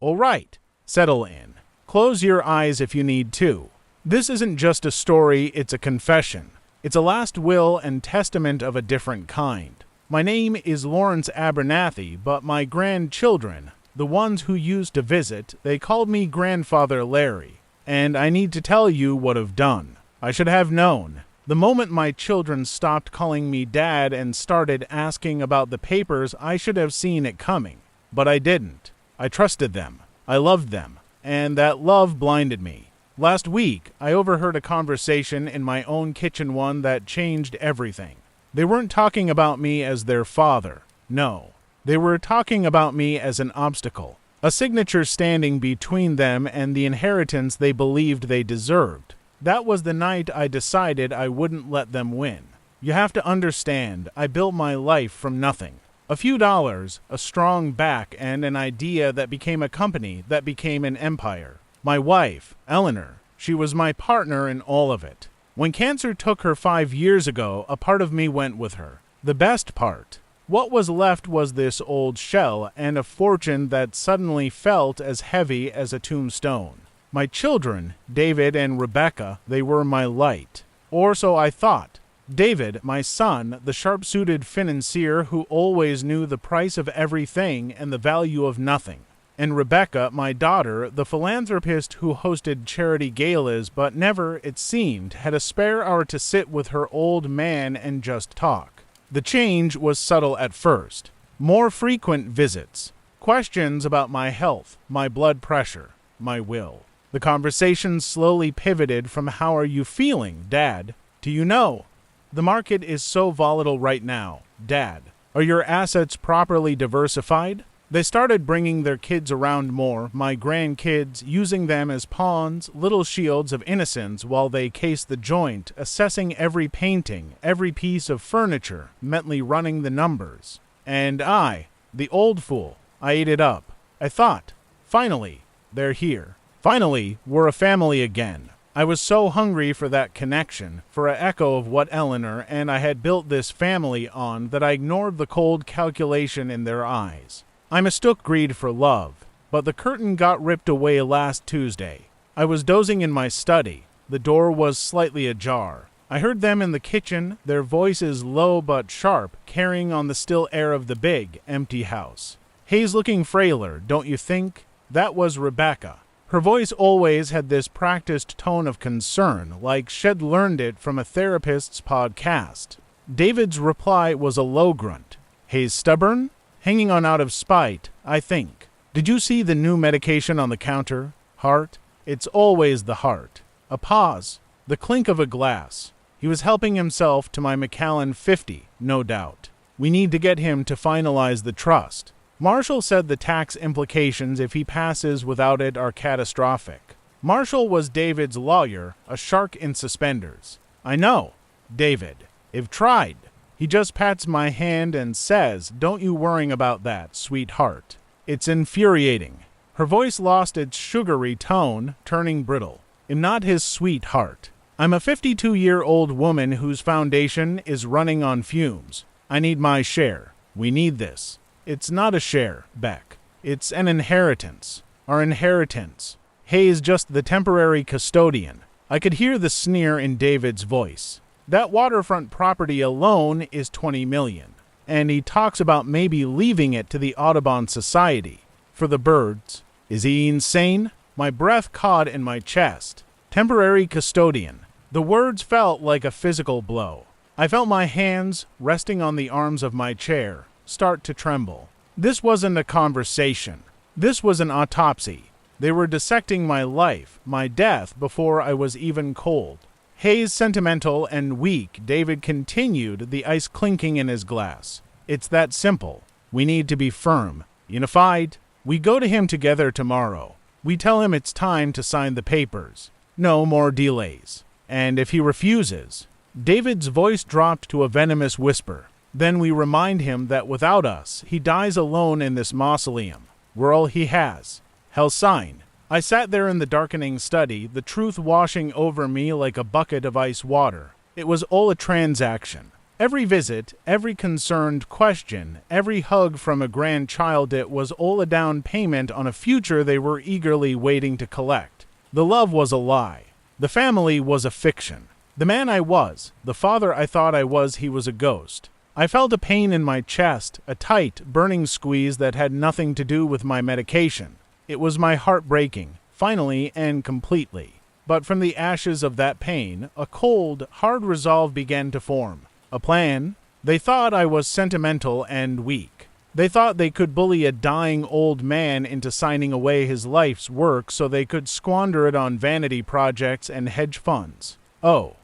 All right, settle in. Close your eyes if you need to. This isn't just a story, it's a confession. It's a last will and testament of a different kind. My name is Lawrence Abernathy, but my grandchildren, the ones who used to visit, they called me Grandfather Larry. And I need to tell you what I've done. I should have known. The moment my children stopped calling me Dad and started asking about the papers, I should have seen it coming. But I didn't. I trusted them. I loved them. And that love blinded me. Last week, I overheard a conversation in my own kitchen, one that changed everything. They weren't talking about me as their father. No. They were talking about me as an obstacle. A signature standing between them and the inheritance they believed they deserved. That was the night I decided I wouldn't let them win. You have to understand, I built my life from nothing. A few dollars, a strong back, and an idea that became a company, that became an empire. My wife, Eleanor, she was my partner in all of it. When cancer took her 5 years ago, a part of me went with her. The best part. What was left was this old shell and a fortune that suddenly felt as heavy as a tombstone. My children, David and Rebecca, they were my light. Or so I thought. David, my son, the sharp-suited financier who always knew the price of everything and the value of nothing. And Rebecca, my daughter, the philanthropist who hosted charity galas but never, it seemed, had a spare hour to sit with her old man and just talk. The change was subtle at first. More frequent visits. Questions about my health, my blood pressure, my will. The conversation slowly pivoted from "How are you feeling, Dad?" to "You know, the market is so volatile right now, Dad. Are your assets properly diversified?" They started bringing their kids around more, my grandkids, using them as pawns, little shields of innocence while they cased the joint, assessing every painting, every piece of furniture, mentally running the numbers. And I, the old fool, I ate it up. I thought, finally, they're here. Finally, we're a family again. I was so hungry for that connection, for an echo of what Eleanor and I had built this family on, that I ignored the cold calculation in their eyes. I mistook greed for love, but the curtain got ripped away last Tuesday. I was dozing in my study. The door was slightly ajar. I heard them in the kitchen, their voices low but sharp, carrying on the still air of the big, empty house. Hayes looking frailer, don't you think? That was Rebecca. Her voice always had this practiced tone of concern, like she'd learned it from a therapist's podcast. David's reply was a low grunt. Hayes stubborn? Hanging on out of spite, I think. Did you see the new medication on the counter? Heart? It's always the heart. A pause. The clink of a glass. He was helping himself to my Macallan 50, no doubt. We need to get him to finalize the trust. Marshall said the tax implications if he passes without it are catastrophic. Marshall was David's lawyer, a shark in suspenders. I know. David. I've tried. He just pats my hand and says, "Don't you worry about that, sweetheart." It's infuriating. Her voice lost its sugary tone, turning brittle. I'm not his sweetheart. I'm a 52-year-old woman whose foundation is running on fumes. I need my share. We need this. It's not a share, Beck. It's an inheritance. Our inheritance. Hayes just the temporary custodian. I could hear the sneer in David's voice. That waterfront property alone is $20 million, and he talks about maybe leaving it to the Audubon Society. For the birds. Is he insane? My breath caught in my chest. Temporary custodian. The words felt like a physical blow. I felt my hands, resting on the arms of my chair, start to tremble. This wasn't a conversation. This was an autopsy. They were dissecting my life, my death, before I was even cold. Hayes sentimental and weak, David continued, the ice clinking in his glass. It's that simple. We need to be firm, unified. We go to him together tomorrow. We tell him it's time to sign the papers. No more delays. And if he refuses... David's voice dropped to a venomous whisper. Then we remind him that without us, he dies alone in this mausoleum. We're all he has. Hell sign. I sat there in the darkening study, the truth washing over me like a bucket of ice water. It was all a transaction. Every visit, every concerned question, every hug from a grandchild, it was all a down payment on a future they were eagerly waiting to collect. The love was a lie. The family was a fiction. The man I was, the father I thought I was, he was a ghost. I felt a pain in my chest, a tight, burning squeeze that had nothing to do with my medication. It was my heart breaking, finally and completely. But from the ashes of that pain, a cold, hard resolve began to form. A plan. They thought I was sentimental and weak. They thought they could bully a dying old man into signing away his life's work so they could squander it on vanity projects and hedge funds. Oh,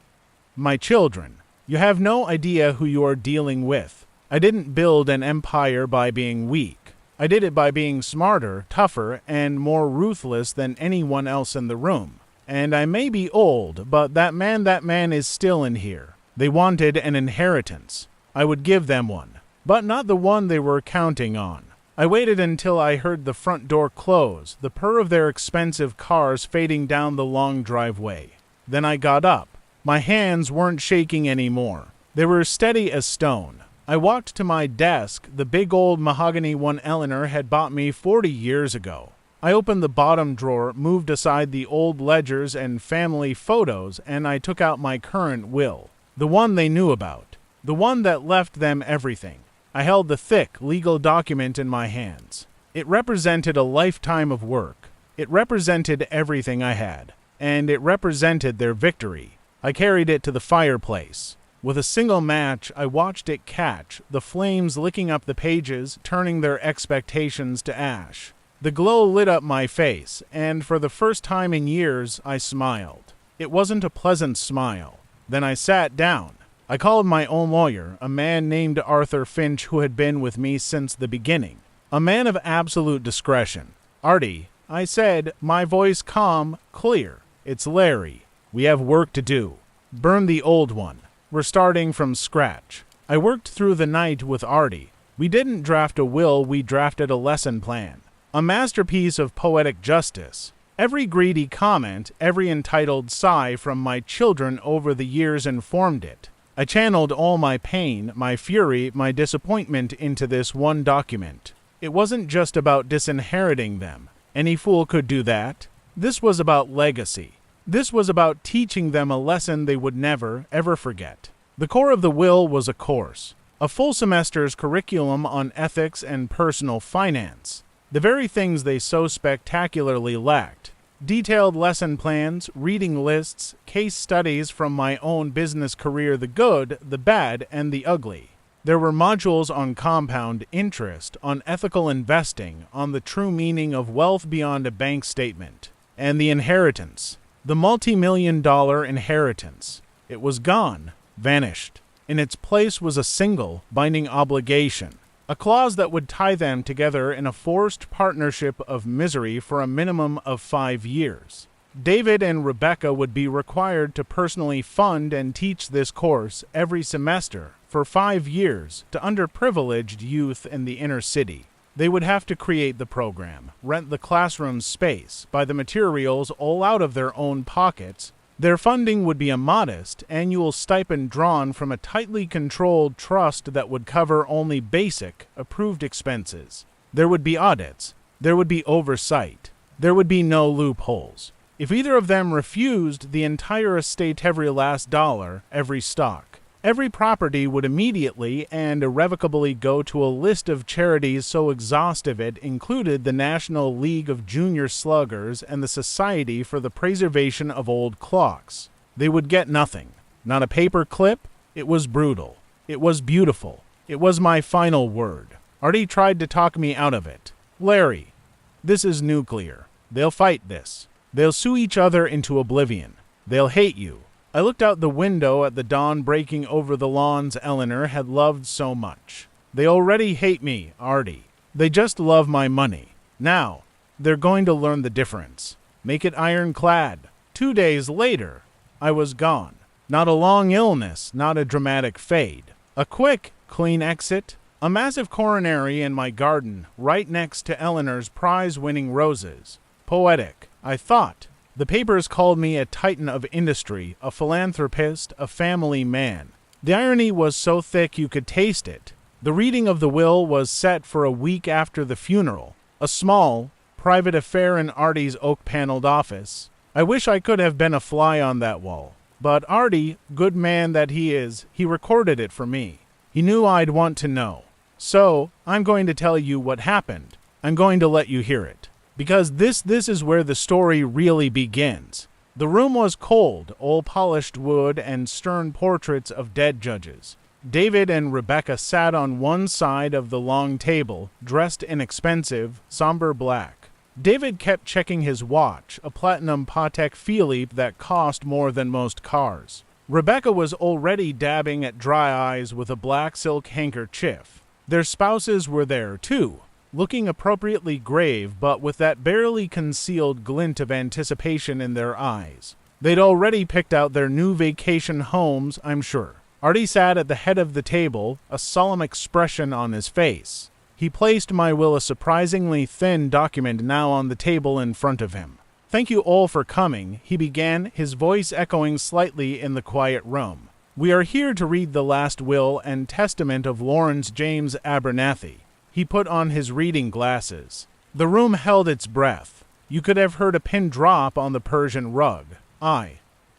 my children, you have no idea who you are dealing with. I didn't build an empire by being weak. I did it by being smarter, tougher, and more ruthless than anyone else in the room. And I may be old, but that man is still in here. They wanted an inheritance. I would give them one, but not the one they were counting on. I waited until I heard the front door close, the purr of their expensive cars fading down the long driveway. Then I got up. My hands weren't shaking anymore. They were steady as stone. I walked to my desk, the big old mahogany one Eleanor had bought me 40 years ago. I opened the bottom drawer, moved aside the old ledgers and family photos, and I took out my current will. The one they knew about. The one that left them everything. I held the thick, legal document in my hands. It represented a lifetime of work. It represented everything I had. And it represented their victory. I carried it to the fireplace. With a single match, I watched it catch, the flames licking up the pages, turning their expectations to ash. The glow lit up my face, and for the first time in years, I smiled. It wasn't a pleasant smile. Then I sat down. I called my own lawyer, a man named Arthur Finch who had been with me since the beginning. A man of absolute discretion. "Artie," I said, my voice calm, clear. "It's Larry. We have work to do. Burn the old one. We're starting from scratch." I worked through the night with Artie. We didn't draft a will, we drafted a lesson plan. A masterpiece of poetic justice. Every greedy comment, every entitled sigh from my children over the years informed it. I channeled all my pain, my fury, my disappointment into this one document. It wasn't just about disinheriting them. Any fool could do that. This was about legacy. This was about teaching them a lesson they would never, ever forget. The core of the will was a course. A full semester's curriculum on ethics and personal finance. The very things they so spectacularly lacked. Detailed lesson plans, reading lists, case studies from my own business career, the good, the bad, and the ugly. There were modules on compound interest, on ethical investing, on the true meaning of wealth beyond a bank statement. And the inheritance. The multi-million-dollar inheritance. It was gone, vanished. In its place was a single, binding obligation. A clause that would tie them together in a forced partnership of misery for a minimum of 5 years. David and Rebecca would be required to personally fund and teach this course every semester for 5 years to underprivileged youth in the inner city. They would have to create the program, rent the classroom space, buy the materials all out of their own pockets. Their funding would be a modest, annual stipend drawn from a tightly controlled trust that would cover only basic, approved expenses. There would be audits. There would be oversight. There would be no loopholes. If either of them refused, the entire estate, every last dollar, every stock, every property would immediately and irrevocably go to a list of charities so exhaustive it included the National League of Junior Sluggers and the Society for the Preservation of Old Clocks. They would get nothing. Not a paper clip. It was brutal. It was beautiful. It was my final word. Artie tried to talk me out of it. "Larry, this is nuclear. They'll fight this. They'll sue each other into oblivion. They'll hate you." I looked out the window at the dawn breaking over the lawns Eleanor had loved so much. "They already hate me, Artie. They just love my money. Now, they're going to learn the difference. Make it ironclad." 2 days later, I was gone. Not a long illness, not a dramatic fade. A quick, clean exit. A massive coronary in my garden, right next to Eleanor's prize-winning roses. Poetic, I thought. The papers called me a titan of industry, a philanthropist, a family man. The irony was so thick you could taste it. The reading of the will was set for a week after the funeral, a small, private affair in Artie's oak-paneled office. I wish I could have been a fly on that wall. But Artie, good man that he is, he recorded it for me. He knew I'd want to know. So, I'm going to tell you what happened. I'm going to let you hear it. Because this is where the story really begins. The room was cold, old polished wood and stern portraits of dead judges. David and Rebecca sat on one side of the long table, dressed in expensive, somber black. David kept checking his watch, a platinum Patek Philippe that cost more than most cars. Rebecca was already dabbing at dry eyes with a black silk handkerchief. Their spouses were there, too, looking appropriately grave but with that barely concealed glint of anticipation in their eyes. They'd already picked out their new vacation homes, I'm sure. Artie sat at the head of the table, a solemn expression on his face. He placed my will, a surprisingly thin document, now on the table in front of him. "Thank you all for coming," he began, his voice echoing slightly in the quiet room. "We are here to read the last will and testament of Lawrence James Abernathy." He put on his reading glasses. The room held its breath. You could have heard a pin drop on the Persian rug.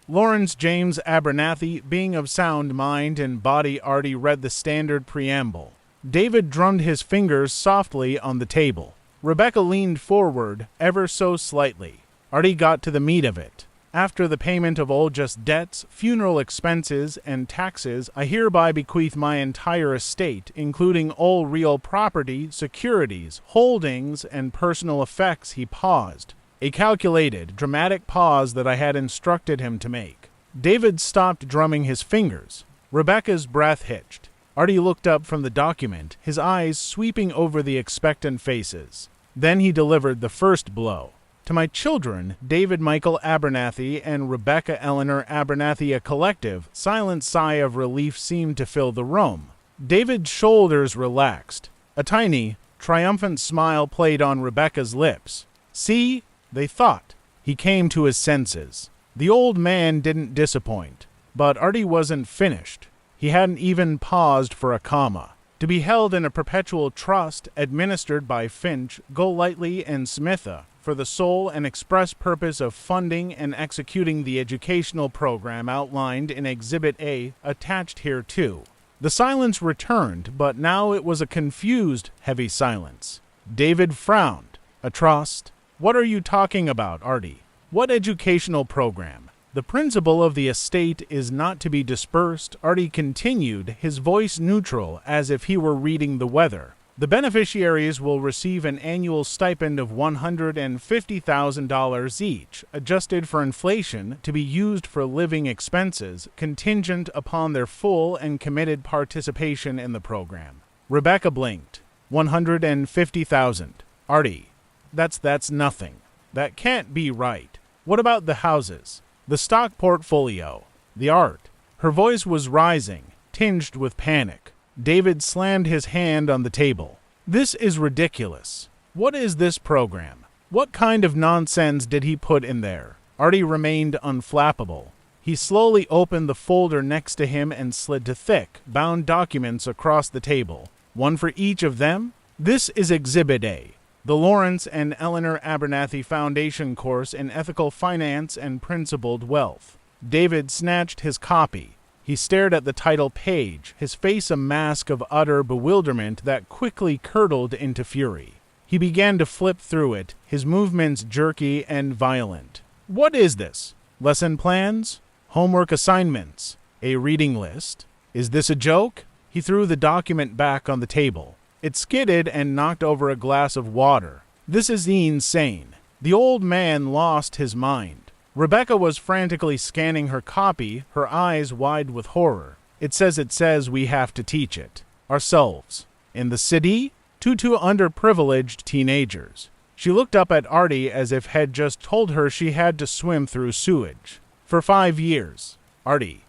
Lawrence James Abernathy, being of sound mind and body. Artie read the standard preamble. David drummed his fingers softly on the table. Rebecca leaned forward, ever so slightly. Artie got to the meat of it. "After the payment of all just debts, funeral expenses, and taxes, I hereby bequeath my entire estate, including all real property, securities, holdings, and personal effects." He paused, a calculated, dramatic pause that I had instructed him to make. David stopped drumming his fingers. Rebecca's breath hitched. Artie looked up from the document, his eyes sweeping over the expectant faces. Then he delivered the first blow. "To my children, David Michael Abernathy and Rebecca Eleanor Abernathy," a collective, silent sigh of relief seemed to fill the room. David's shoulders relaxed. A tiny, triumphant smile played on Rebecca's lips. "See?" they thought. He came to his senses. The old man didn't disappoint. But Artie wasn't finished. He hadn't even paused for a comma. To be held in a perpetual trust administered by Finch, Golightly, and Smitha, for the sole and express purpose of funding and executing the educational program outlined in Exhibit A, attached hereto. The silence returned, but now it was a confused, heavy silence. David frowned. "A trust? What are you talking about, Artie? What educational program? The principle of the estate is not to be dispersed," Artie continued, his voice neutral, as if he were reading the weather. "The beneficiaries will receive an annual stipend of $150,000 each, adjusted for inflation, to be used for living expenses, contingent upon their full and committed participation in the program." Rebecca blinked. $150,000. "Artie, that's nothing. That can't be right. What about the houses? The stock portfolio? The art?" Her voice was rising, tinged with panic. David slammed his hand on the table. "This is ridiculous. What is this program? What kind of nonsense did he put in there?" Artie remained unflappable. He slowly opened the folder next to him and slid to thick, bound documents across the table. "One for each of them? This is Exhibit A. The Lawrence and Eleanor Abernathy Foundation Course in Ethical Finance and Principled Wealth." David snatched his copy. He stared at the title page, his face a mask of utter bewilderment that quickly curdled into fury. He began to flip through it, his movements jerky and violent. "What is this? Lesson plans? Homework assignments? A reading list? Is this a joke?" He threw the document back on the table. It skidded and knocked over a glass of water. "This is insane." The old man lost his mind. Rebecca was frantically scanning her copy, her eyes wide with horror. It says we have to teach it. Ourselves. In the city? To underprivileged teenagers. She looked up at Artie as if had just told her she had to swim through sewage. "For 5 years. Artie,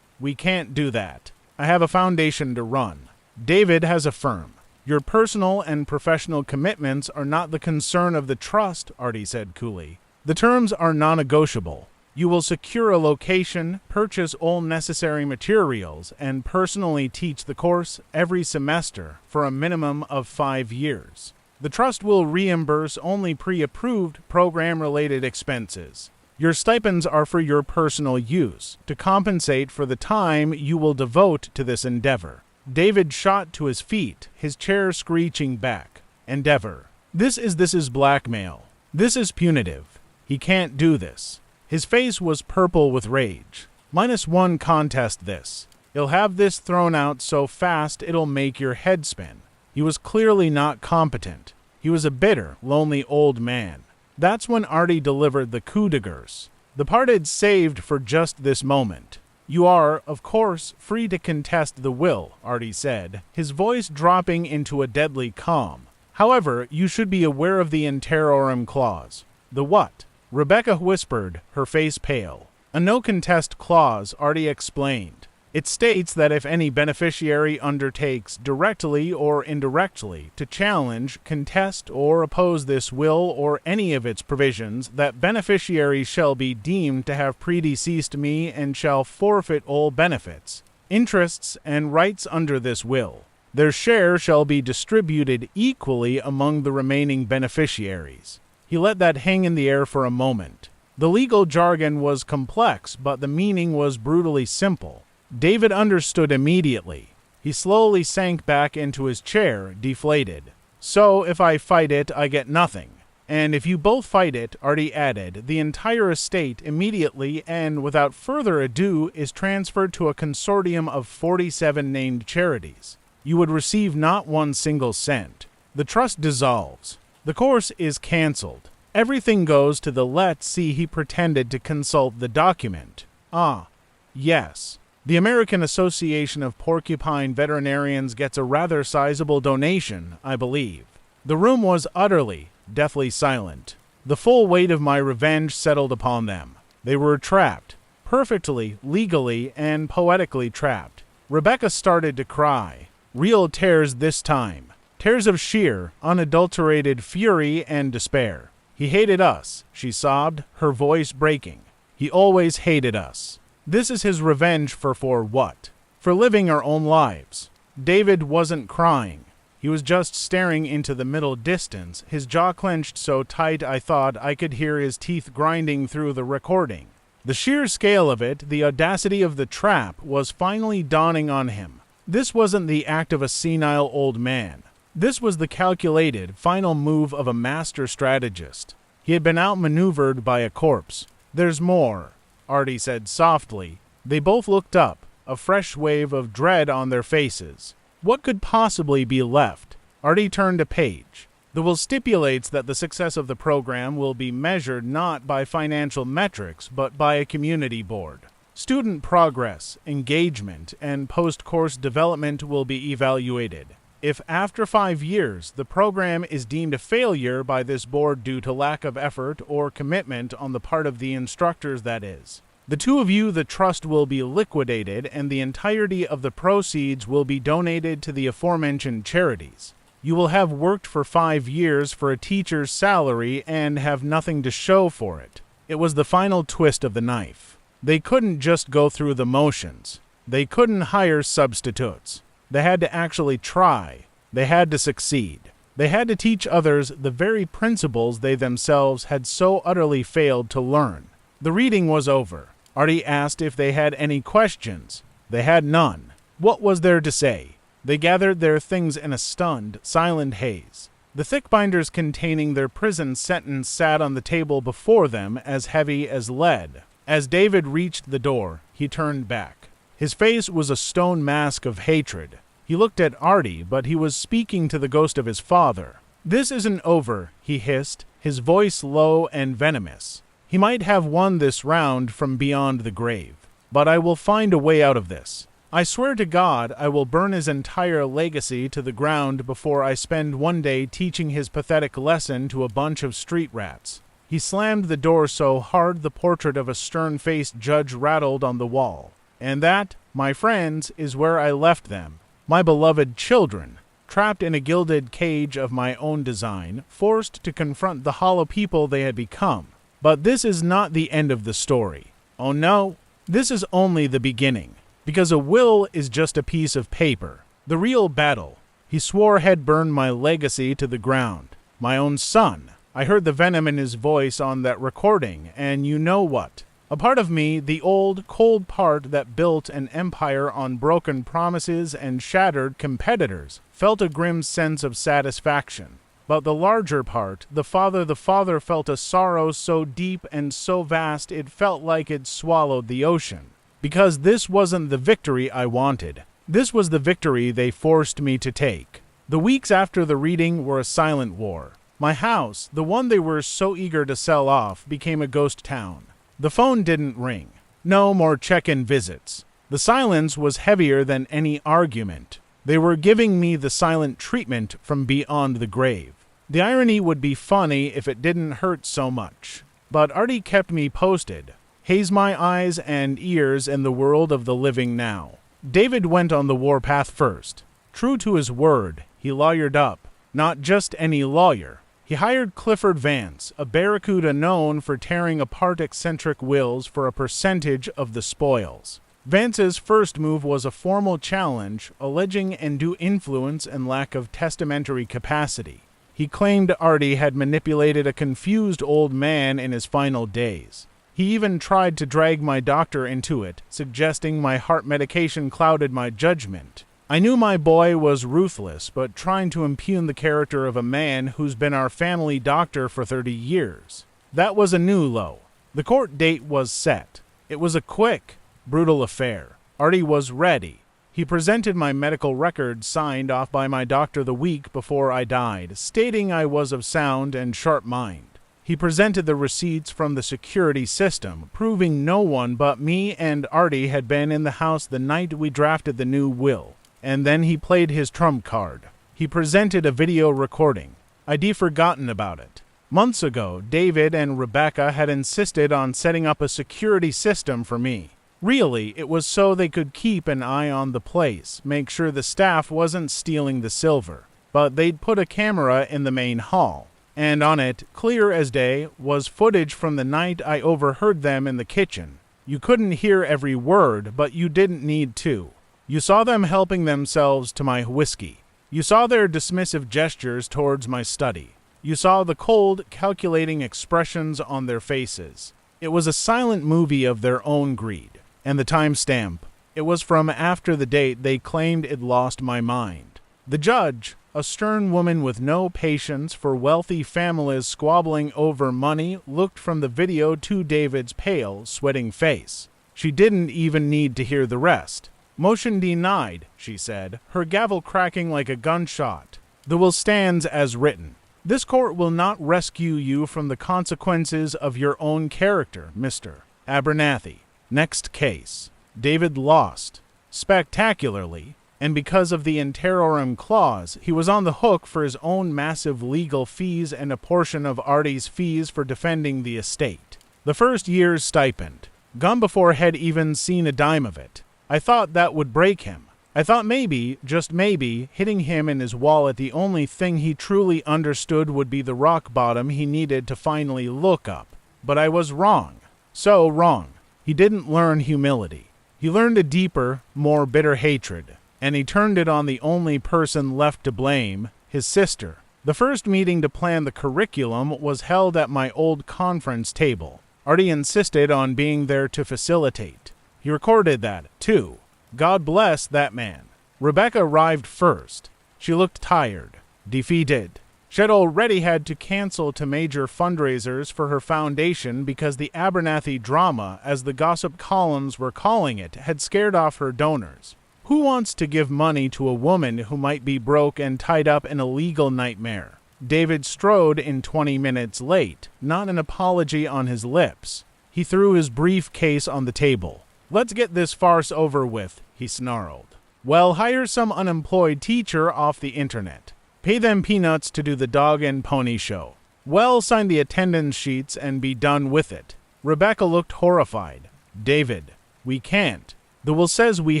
we can't do that. I have a foundation to run. David has a firm. Your personal and professional commitments are not the concern of the trust," Artie said coolly. "The terms are non-negotiable. You will secure a location, purchase all necessary materials, and personally teach the course every semester for a minimum of 5 years. The trust will reimburse only pre-approved program-related expenses. Your stipends are for your personal use, to compensate for the time you will devote to this endeavor. David shot to his feet, his chair screeching back. Endeavor. This is blackmail. This is punitive. He can't do this. His face was purple with rage. -1 contest this. He'll have this thrown out so fast it'll make your head spin. He was clearly not competent. He was a bitter, lonely old man. That's when Artie delivered the coup de grace, the part I'd saved for just this moment. You are, of course, free to contest the will, Artie said, his voice dropping into a deadly calm. However, you should be aware of the interorum clause. The what? Rebecca whispered, her face pale. A no-contest clause, Artie explained. It states that if any beneficiary undertakes directly or indirectly to challenge, contest, or oppose this will or any of its provisions, that beneficiary shall be deemed to have predeceased me and shall forfeit all benefits, interests, and rights under this will. Their share shall be distributed equally among the remaining beneficiaries. He let that hang in the air for a moment. The legal jargon was complex, but the meaning was brutally simple. David understood immediately. He slowly sank back into his chair, deflated. So, if I fight it, I get nothing. And if you both fight it, Artie added, the entire estate immediately and without further ado is transferred to a consortium of 47 named charities. You would receive not 1 single cent. The trust dissolves. The course is cancelled. Everything goes to the let's see. He pretended to consult the document. Ah, yes. The American Association of Porcupine Veterinarians gets a rather sizable donation, I believe. The room was utterly, deathly silent. The full weight of my revenge settled upon them. They were trapped, perfectly, legally, and poetically trapped. Rebecca started to cry. Real tears this time. Tears of sheer, unadulterated fury and despair. He hated us, she sobbed, her voice breaking. He always hated us. This is his revenge for what? For living our own lives. David wasn't crying. He was just staring into the middle distance, his jaw clenched so tight I thought I could hear his teeth grinding through the recording. The sheer scale of it, the audacity of the trap, was finally dawning on him. This wasn't the act of a senile old man. This was the calculated, final move of a master strategist. He had been outmaneuvered by a corpse. There's more, Artie said softly. They both looked up, a fresh wave of dread on their faces. What could possibly be left? Artie turned a page. The will stipulates that the success of the program will be measured not by financial metrics, but by a community board. Student progress, engagement, and post-course development will be evaluated. If after 5 years the program is deemed a failure by this board due to lack of effort or commitment on the part of the instructors, that is, the two of you, the trust will be liquidated and the entirety of the proceeds will be donated to the aforementioned charities. You will have worked for 5 years for a teacher's salary and have nothing to show for it. It was the final twist of the knife. They couldn't just go through the motions. They couldn't hire substitutes. They had to actually try. They had to succeed. They had to teach others the very principles they themselves had so utterly failed to learn. The reading was over. Artie asked if they had any questions. They had none. What was there to say? They gathered their things in a stunned, silent haze. The thick binders containing their prison sentence sat on the table before them as heavy as lead. As David reached the door, he turned back. His face was a stone mask of hatred. He looked at Artie, but he was speaking to the ghost of his father. This isn't over, he hissed, his voice low and venomous. He might have won this round from beyond the grave, but I will find a way out of this. I swear to God I will burn his entire legacy to the ground before I spend one day teaching his pathetic lesson to a bunch of street rats. He slammed the door so hard the portrait of a stern-faced judge rattled on the wall. And that, my friends, is where I left them. My beloved children, trapped in a gilded cage of my own design, forced to confront the hollow people they had become. But this is not the end of the story. Oh no, this is only the beginning. Because a will is just a piece of paper. The real battle, he swore, had burned my legacy to the ground. My own son. I heard the venom in his voice on that recording, and you know what? A part of me, the old, cold part that built an empire on broken promises and shattered competitors, felt a grim sense of satisfaction. But the larger part, the father felt a sorrow so deep and so vast it felt like it swallowed the ocean. Because this wasn't the victory I wanted. This was the victory they forced me to take. The weeks after the reading were a silent war. My house, the one they were so eager to sell off, became a ghost town. The phone didn't ring. No more check-in visits. The silence was heavier than any argument. They were giving me the silent treatment from beyond the grave. The irony would be funny if it didn't hurt so much. But Artie kept me posted. Haze my eyes and ears in the world of the living now. David went on the warpath first. True to his word, he lawyered up. Not just any lawyer. He hired Clifford Vance, a barracuda known for tearing apart eccentric wills for a percentage of the spoils. Vance's first move was a formal challenge, alleging undue influence and lack of testamentary capacity. He claimed Artie had manipulated a confused old man in his final days. He even tried to drag my doctor into it, suggesting my heart medication clouded my judgment. I knew my boy was ruthless, but trying to impugn the character of a man who's been our family doctor for 30 years. That was a new low. The court date was set. It was a quick, brutal affair. Artie was ready. He presented my medical records signed off by my doctor the week before I died, stating I was of sound and sharp mind. He presented the receipts from the security system, proving no one but me and Artie had been in the house the night we drafted the new will. And then he played his trump card. He presented a video recording. I'd forgotten about it. Months ago, David and Rebecca had insisted on setting up a security system for me. Really, it was so they could keep an eye on the place, make sure the staff wasn't stealing the silver. But they'd put a camera in the main hall. And on it, clear as day, was footage from the night I overheard them in the kitchen. You couldn't hear every word, but you didn't need to. You saw them helping themselves to my whiskey. You saw their dismissive gestures towards my study. You saw the cold, calculating expressions on their faces. It was a silent movie of their own greed. And the timestamp, it was from after the date they claimed it lost my mind. The judge, a stern woman with no patience for wealthy families squabbling over money, looked from the video to David's pale, sweating face. She didn't even need to hear the rest. Motion denied, she said, her gavel cracking like a gunshot. The will stands as written. This court will not rescue you from the consequences of your own character, Mr. Abernathy. Next case. David lost. Spectacularly. And because of the interim clause, he was on the hook for his own massive legal fees and a portion of Artie's fees for defending the estate. The first year's stipend. Gone before Head even seen a dime of it. I thought that would break him. I thought maybe, just maybe, hitting him in his wallet the only thing he truly understood would be the rock bottom he needed to finally look up. But I was wrong. So wrong. He didn't learn humility. He learned a deeper, more bitter hatred. And he turned it on the only person left to blame, his sister. The first meeting to plan the curriculum was held at my old conference table. Artie insisted on being there to facilitate. He recorded that, too. God bless that man. Rebecca arrived first. She looked tired, defeated. She had already had to cancel to major fundraisers for her foundation because the Abernathy drama, as the gossip columns were calling it, had scared off her donors. Who wants to give money to a woman who might be broke and tied up in a legal nightmare? David strode in 20 minutes late, not an apology on his lips. He threw his briefcase on the table. "Let's get this farce over with," he snarled. "Well, hire some unemployed teacher off the internet. Pay them peanuts to do the dog and pony show. Well, sign the attendance sheets and be done with it." Rebecca looked horrified. "David, we can't. The will says we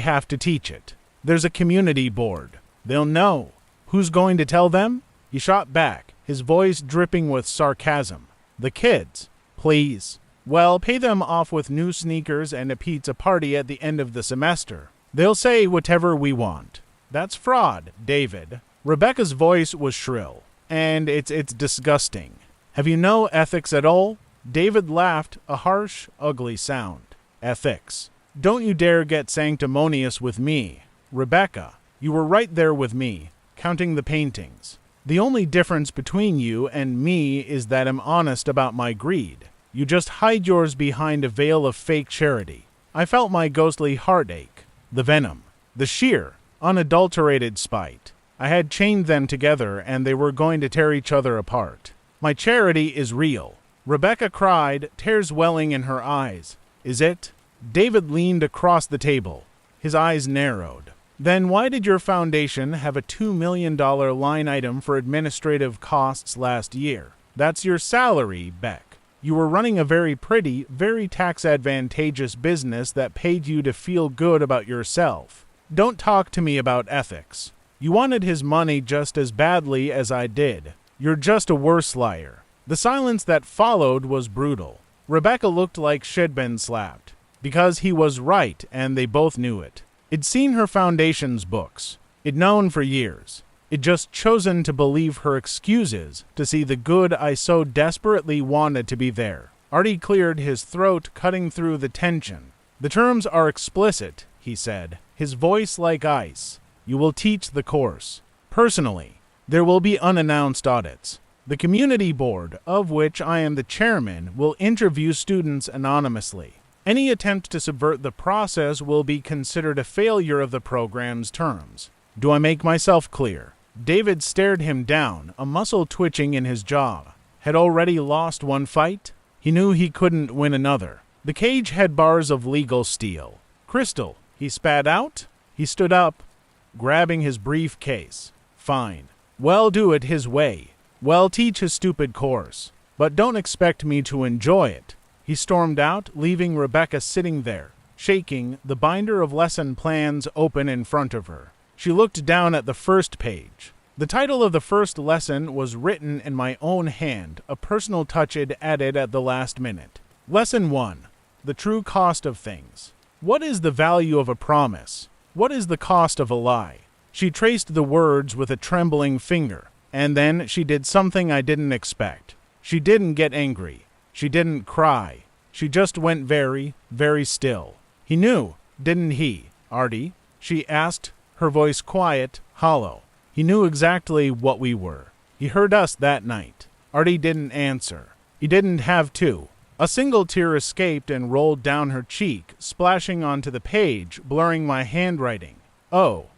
have to teach it. There's a community board. They'll know. Who's going to tell them?" He shot back, his voice dripping with sarcasm. "The kids. Please. Well, pay them off with new sneakers and a pizza party at the end of the semester. They'll say whatever we want. That's fraud, David. Rebecca's voice was shrill, and it's disgusting. Have you no ethics at all? David laughed, a harsh, ugly sound. Ethics. Don't you dare get sanctimonious with me. Rebecca, you were right there with me, counting the paintings. The only difference between you and me is that I'm honest about my greed. You just hide yours behind a veil of fake charity. I felt my ghostly heartache, the venom, the sheer, unadulterated spite. I had chained them together and they were going to tear each other apart. My charity is real. Rebecca cried, tears welling in her eyes. Is it? David leaned across the table. His eyes narrowed. Then why did your foundation have a $2 million line item for administrative costs last year? That's your salary, Beck. You were running a very pretty, very tax-advantageous business that paid you to feel good about yourself. Don't talk to me about ethics. You wanted his money just as badly as I did. You're just a worse liar. The silence that followed was brutal. Rebecca looked like she'd been slapped. Because he was right, and they both knew it. It'd seen her foundation's books. It'd known for years. It'd just chosen to believe her excuses to see the good I so desperately wanted to be there. Artie cleared his throat, cutting through the tension. The terms are explicit, he said, his voice like ice. You will teach the course. Personally, there will be unannounced audits. The community board, of which I am the chairman, will interview students anonymously. Any attempt to subvert the process will be considered a failure of the program's terms. Do I make myself clear? David stared him down, a muscle twitching in his jaw. Had already lost one fight? He knew he couldn't win another. The cage had bars of legal steel. Crystal, he spat out. He stood up, grabbing his briefcase. Fine. Well, do it his way. Well, teach his stupid course. But don't expect me to enjoy it. He stormed out, leaving Rebecca sitting there, shaking, the binder of lesson plans open in front of her. She looked down at the first page. The title of the first lesson was written in my own hand, a personal touch I'd added at the last minute. Lesson 1. The true cost of things. What is the value of a promise? What is the cost of a lie? She traced the words with a trembling finger, and then she did something I didn't expect. She didn't get angry. She didn't cry. She just went very, very still. He knew, didn't he, Artie? She asked, her voice quiet, hollow. He knew exactly what we were. He heard us that night. Artie didn't answer. He didn't have to. A single tear escaped and rolled down her cheek, splashing onto the page, blurring my handwriting. Oh,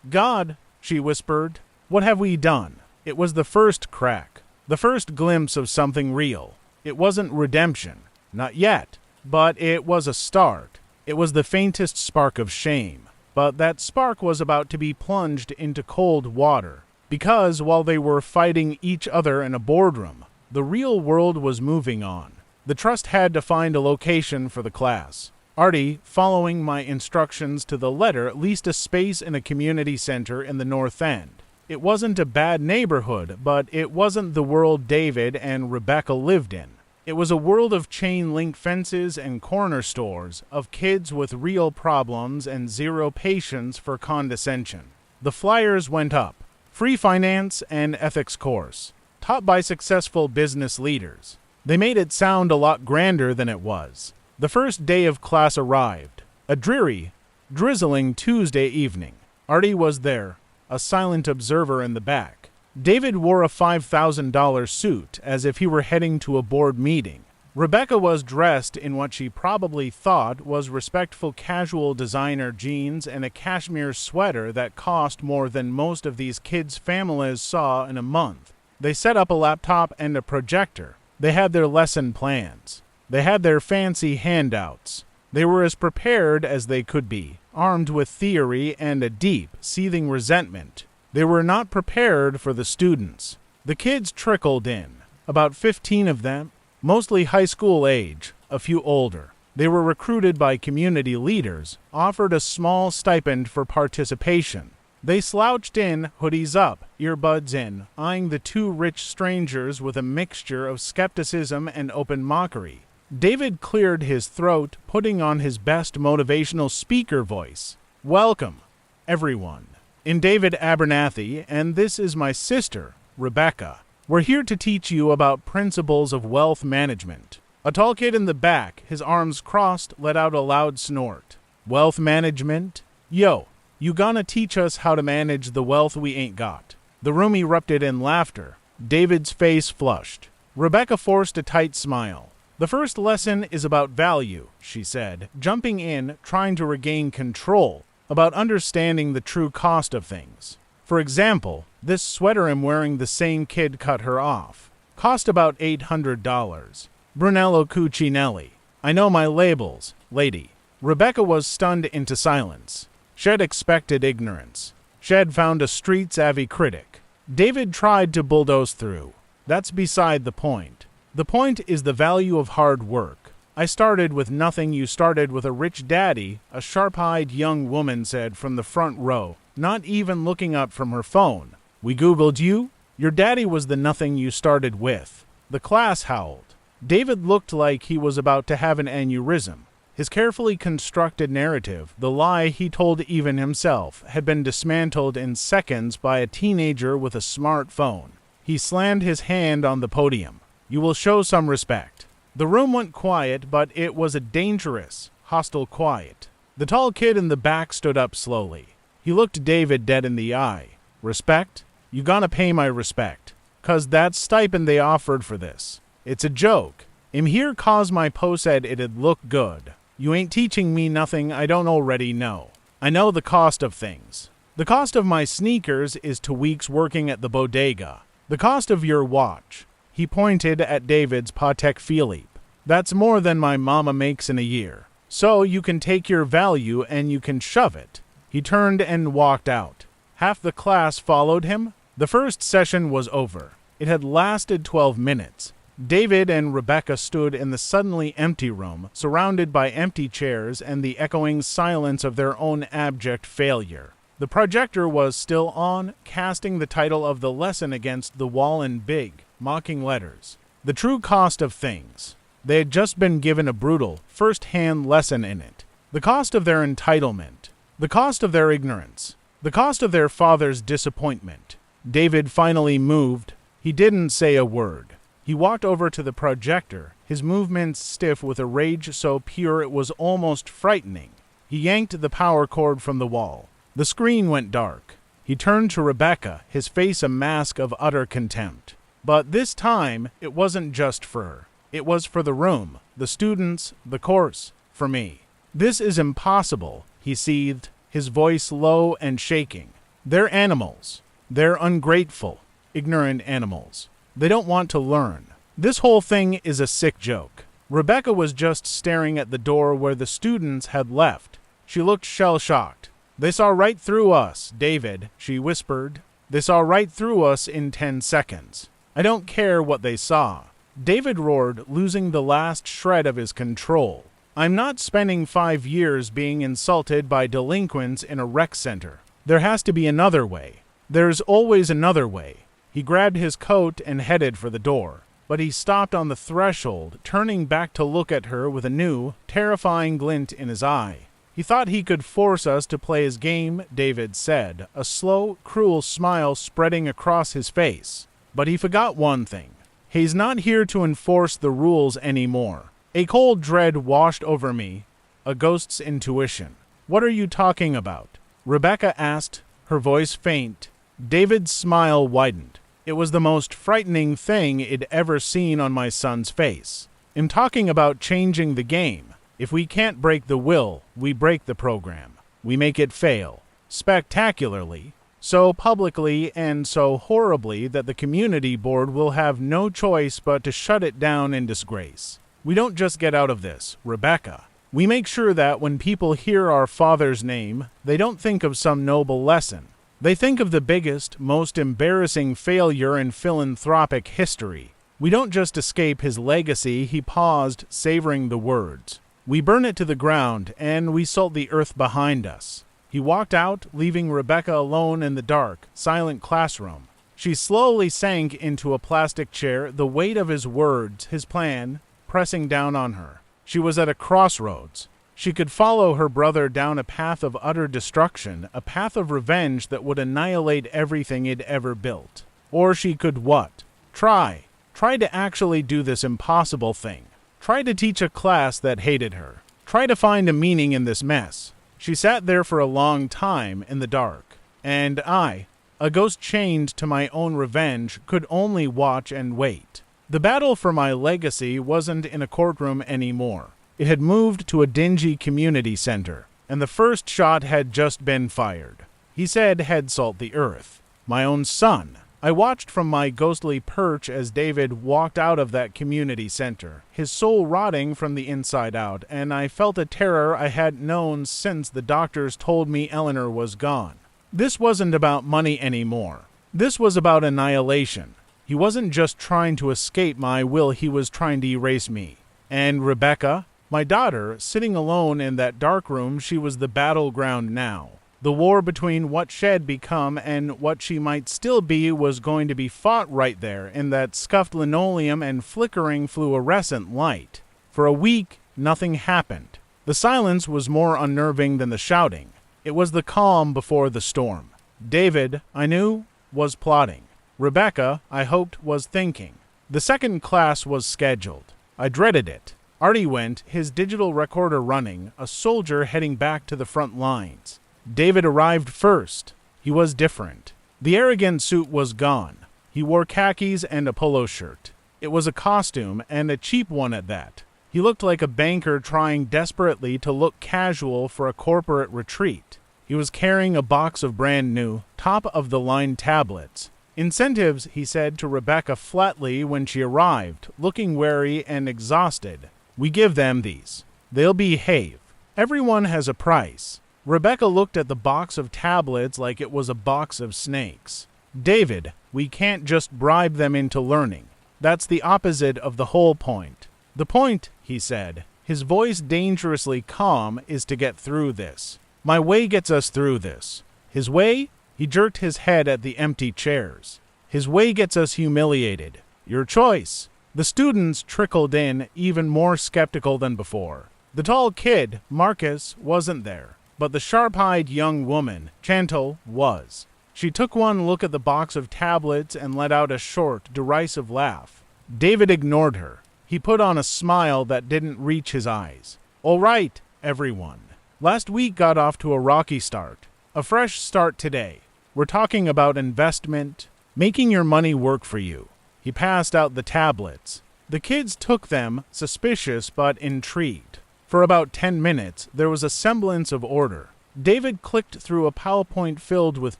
God, she whispered. What have we done? It was the first crack, the first glimpse of something real. It wasn't redemption, not yet, but it was a start. It was the faintest spark of shame, but that spark was about to be plunged into cold water, because while they were fighting each other in a boardroom, the real world was moving on. The trust had to find a location for the class. Artie, following my instructions to the letter, leased a space in a community center in the North End. It wasn't a bad neighborhood, but it wasn't the world David and Rebecca lived in. It was a world of chain-link fences and corner stores, of kids with real problems and zero patience for condescension. The flyers went up. Free finance and ethics course, taught by successful business leaders. They made it sound a lot grander than it was. The first day of class arrived. A dreary, drizzling Tuesday evening. Artie was there, a silent observer in the back. David wore a $5,000 suit, as if he were heading to a board meeting. Rebecca was dressed in what she probably thought was respectful casual designer jeans and a cashmere sweater that cost more than most of these kids' families saw in a month. They set up a laptop and a projector. They had their lesson plans. They had their fancy handouts. They were as prepared as they could be, armed with theory and a deep, seething resentment. They were not prepared for the students. The kids trickled in, about 15 of them, mostly high school age, a few older. They were recruited by community leaders, offered a small stipend for participation. They slouched in, hoodies up, earbuds in, eyeing the two rich strangers with a mixture of skepticism and open mockery. David cleared his throat, putting on his best motivational speaker voice. "Welcome, everyone. I'm David Abernathy, and this is my sister, Rebecca. We're here to teach you about principles of wealth management." A tall kid in the back, his arms crossed, let out a loud snort. "Wealth management? Yo, you gonna teach us how to manage the wealth we ain't got." The room erupted in laughter. David's face flushed. Rebecca forced a tight smile. "The first lesson is about value," she said, jumping in, trying to regain control, about understanding the true cost of things. "For example, this sweater I'm wearing the same kid cut her off. Cost about $800. Brunello Cucinelli. I know my labels, lady." Rebecca was stunned into silence. Shed expected ignorance. Shed found a street-savvy critic. David tried to bulldoze through. "That's beside the point. The point is the value of hard work. I started with nothing. You started with a rich daddy," a sharp-eyed young woman said from the front row, not even looking up from her phone. "We Googled you. Your daddy was the nothing you started with." The class howled. David looked like he was about to have an aneurysm. His carefully constructed narrative, the lie he told even himself, had been dismantled in seconds by a teenager with a smartphone. He slammed his hand on the podium. "You will show some respect." The room went quiet, but it was a dangerous, hostile quiet. The tall kid in the back stood up slowly. He looked David dead in the eye. "Respect? You gonna pay my respect. 'Cause that's stipend they offered for this. It's a joke. I'm here 'cause my po said it'd look good. You ain't teaching me nothing I don't already know. I know the cost of things. The cost of my sneakers is 2 weeks working at the bodega. The cost of your watch." He pointed at David's Patek Philippe. "That's more than my mama makes in a year. So you can take your value and you can shove it." He turned and walked out. Half the class followed him. The first session was over. It had lasted 12 minutes. David and Rebecca stood in the suddenly empty room, surrounded by empty chairs and the echoing silence of their own abject failure. The projector was still on, casting the title of the lesson against the wall in big, mocking letters. The true cost of things. They had just been given a brutal, first-hand lesson in it. The cost of their entitlement. The cost of their ignorance. The cost of their father's disappointment. David finally moved. He didn't say a word. He walked over to the projector, his movements stiff with a rage so pure it was almost frightening. He yanked the power cord from the wall. The screen went dark. He turned to Rebecca, his face a mask of utter contempt. But this time, it wasn't just for her. It was for the room, the students, the course, for me. "This is impossible," he seethed, his voice low and shaking. "They're animals. They're ungrateful, ignorant animals. They don't want to learn. This whole thing is a sick joke." Rebecca was just staring at the door where the students had left. She looked shell-shocked. "They saw right through us, David," she whispered. "They saw right through us in 10 seconds. I don't care what they saw." David roared, losing the last shred of his control. "I'm not spending 5 years being insulted by delinquents in a rec center. There has to be another way. There's always another way." He grabbed his coat and headed for the door, but he stopped on the threshold, turning back to look at her with a new, terrifying glint in his eye. "He thought he could force us to play his game," David said, a slow, cruel smile spreading across his face. "But he forgot one thing. He's not here to enforce the rules anymore." A cold dread washed over me, a ghost's intuition. "What are you talking about?" Rebecca asked, her voice faint. David's smile widened. It was the most frightening thing he'd ever seen on my son's face. "I'm talking about changing the game. If we can't break the will, we break the program. We make it fail. Spectacularly. So publicly and so horribly that the community board will have no choice but to shut it down in disgrace. We don't just get out of this, Rebecca. We make sure that when people hear our Father's name, they don't think of some noble lesson. They think of the biggest, most embarrassing failure in philanthropic history. We don't just escape his legacy," he paused, savoring the words. "We burn it to the ground, and we salt the earth behind us." He walked out, leaving Rebecca alone in the dark, silent classroom. She slowly sank into a plastic chair, the weight of his words, his plan, pressing down on her. She was at a crossroads. She could follow her brother down a path of utter destruction, a path of revenge that would annihilate everything he'd ever built. Or she could what? Try to actually do this impossible thing. Try to teach a class that hated her. Try to find a meaning in this mess. She sat there for a long time in the dark, and I, a ghost chained to my own revenge, could only watch and wait. The battle for my legacy wasn't in a courtroom anymore. It had moved to a dingy community center, and the first shot had just been fired. He said, "Head salt the earth." My own son. I watched from my ghostly perch as David walked out of that community center, his soul rotting from the inside out, and I felt a terror I hadn't known since the doctors told me Eleanor was gone. This wasn't about money anymore. This was about annihilation. He wasn't just trying to escape my will, he was trying to erase me. And Rebecca, my daughter, sitting alone in that dark room, she was the battleground now. The war between what she had become and what she might still be was going to be fought right there in that scuffed linoleum and flickering fluorescent light. For a week, nothing happened. The silence was more unnerving than the shouting. It was the calm before the storm. David, I knew, was plotting. Rebecca, I hoped, was thinking. The second class was scheduled. I dreaded it. Artie went, his digital recorder running, a soldier heading back to the front lines. David arrived first. He was different. The arrogant suit was gone. He wore khakis and a polo shirt. It was a costume, and a cheap one at that. He looked like a banker trying desperately to look casual for a corporate retreat. He was carrying a box of brand new, top-of-the-line tablets. Incentives, he said to Rebecca flatly when she arrived, looking weary and exhausted. We give them these. They'll behave. Everyone has a price. Rebecca looked at the box of tablets like it was a box of snakes. David, we can't just bribe them into learning. That's the opposite of the whole point. The point, he said, his voice dangerously calm, is to get through this. My way gets us through this. His way? He jerked his head at the empty chairs. His way gets us humiliated. Your choice. The students trickled in, even more skeptical than before. The tall kid, Marcus, wasn't there, but the sharp-eyed young woman, Chantal, was. She took one look at the box of tablets and let out a short, derisive laugh. David ignored her. He put on a smile that didn't reach his eyes. All right, everyone. Last week got off to a rocky start. A fresh start today. We're talking about investment, making your money work for you. He passed out the tablets. The kids took them, suspicious but intrigued. For about 10 minutes, there was a semblance of order. David clicked through a PowerPoint filled with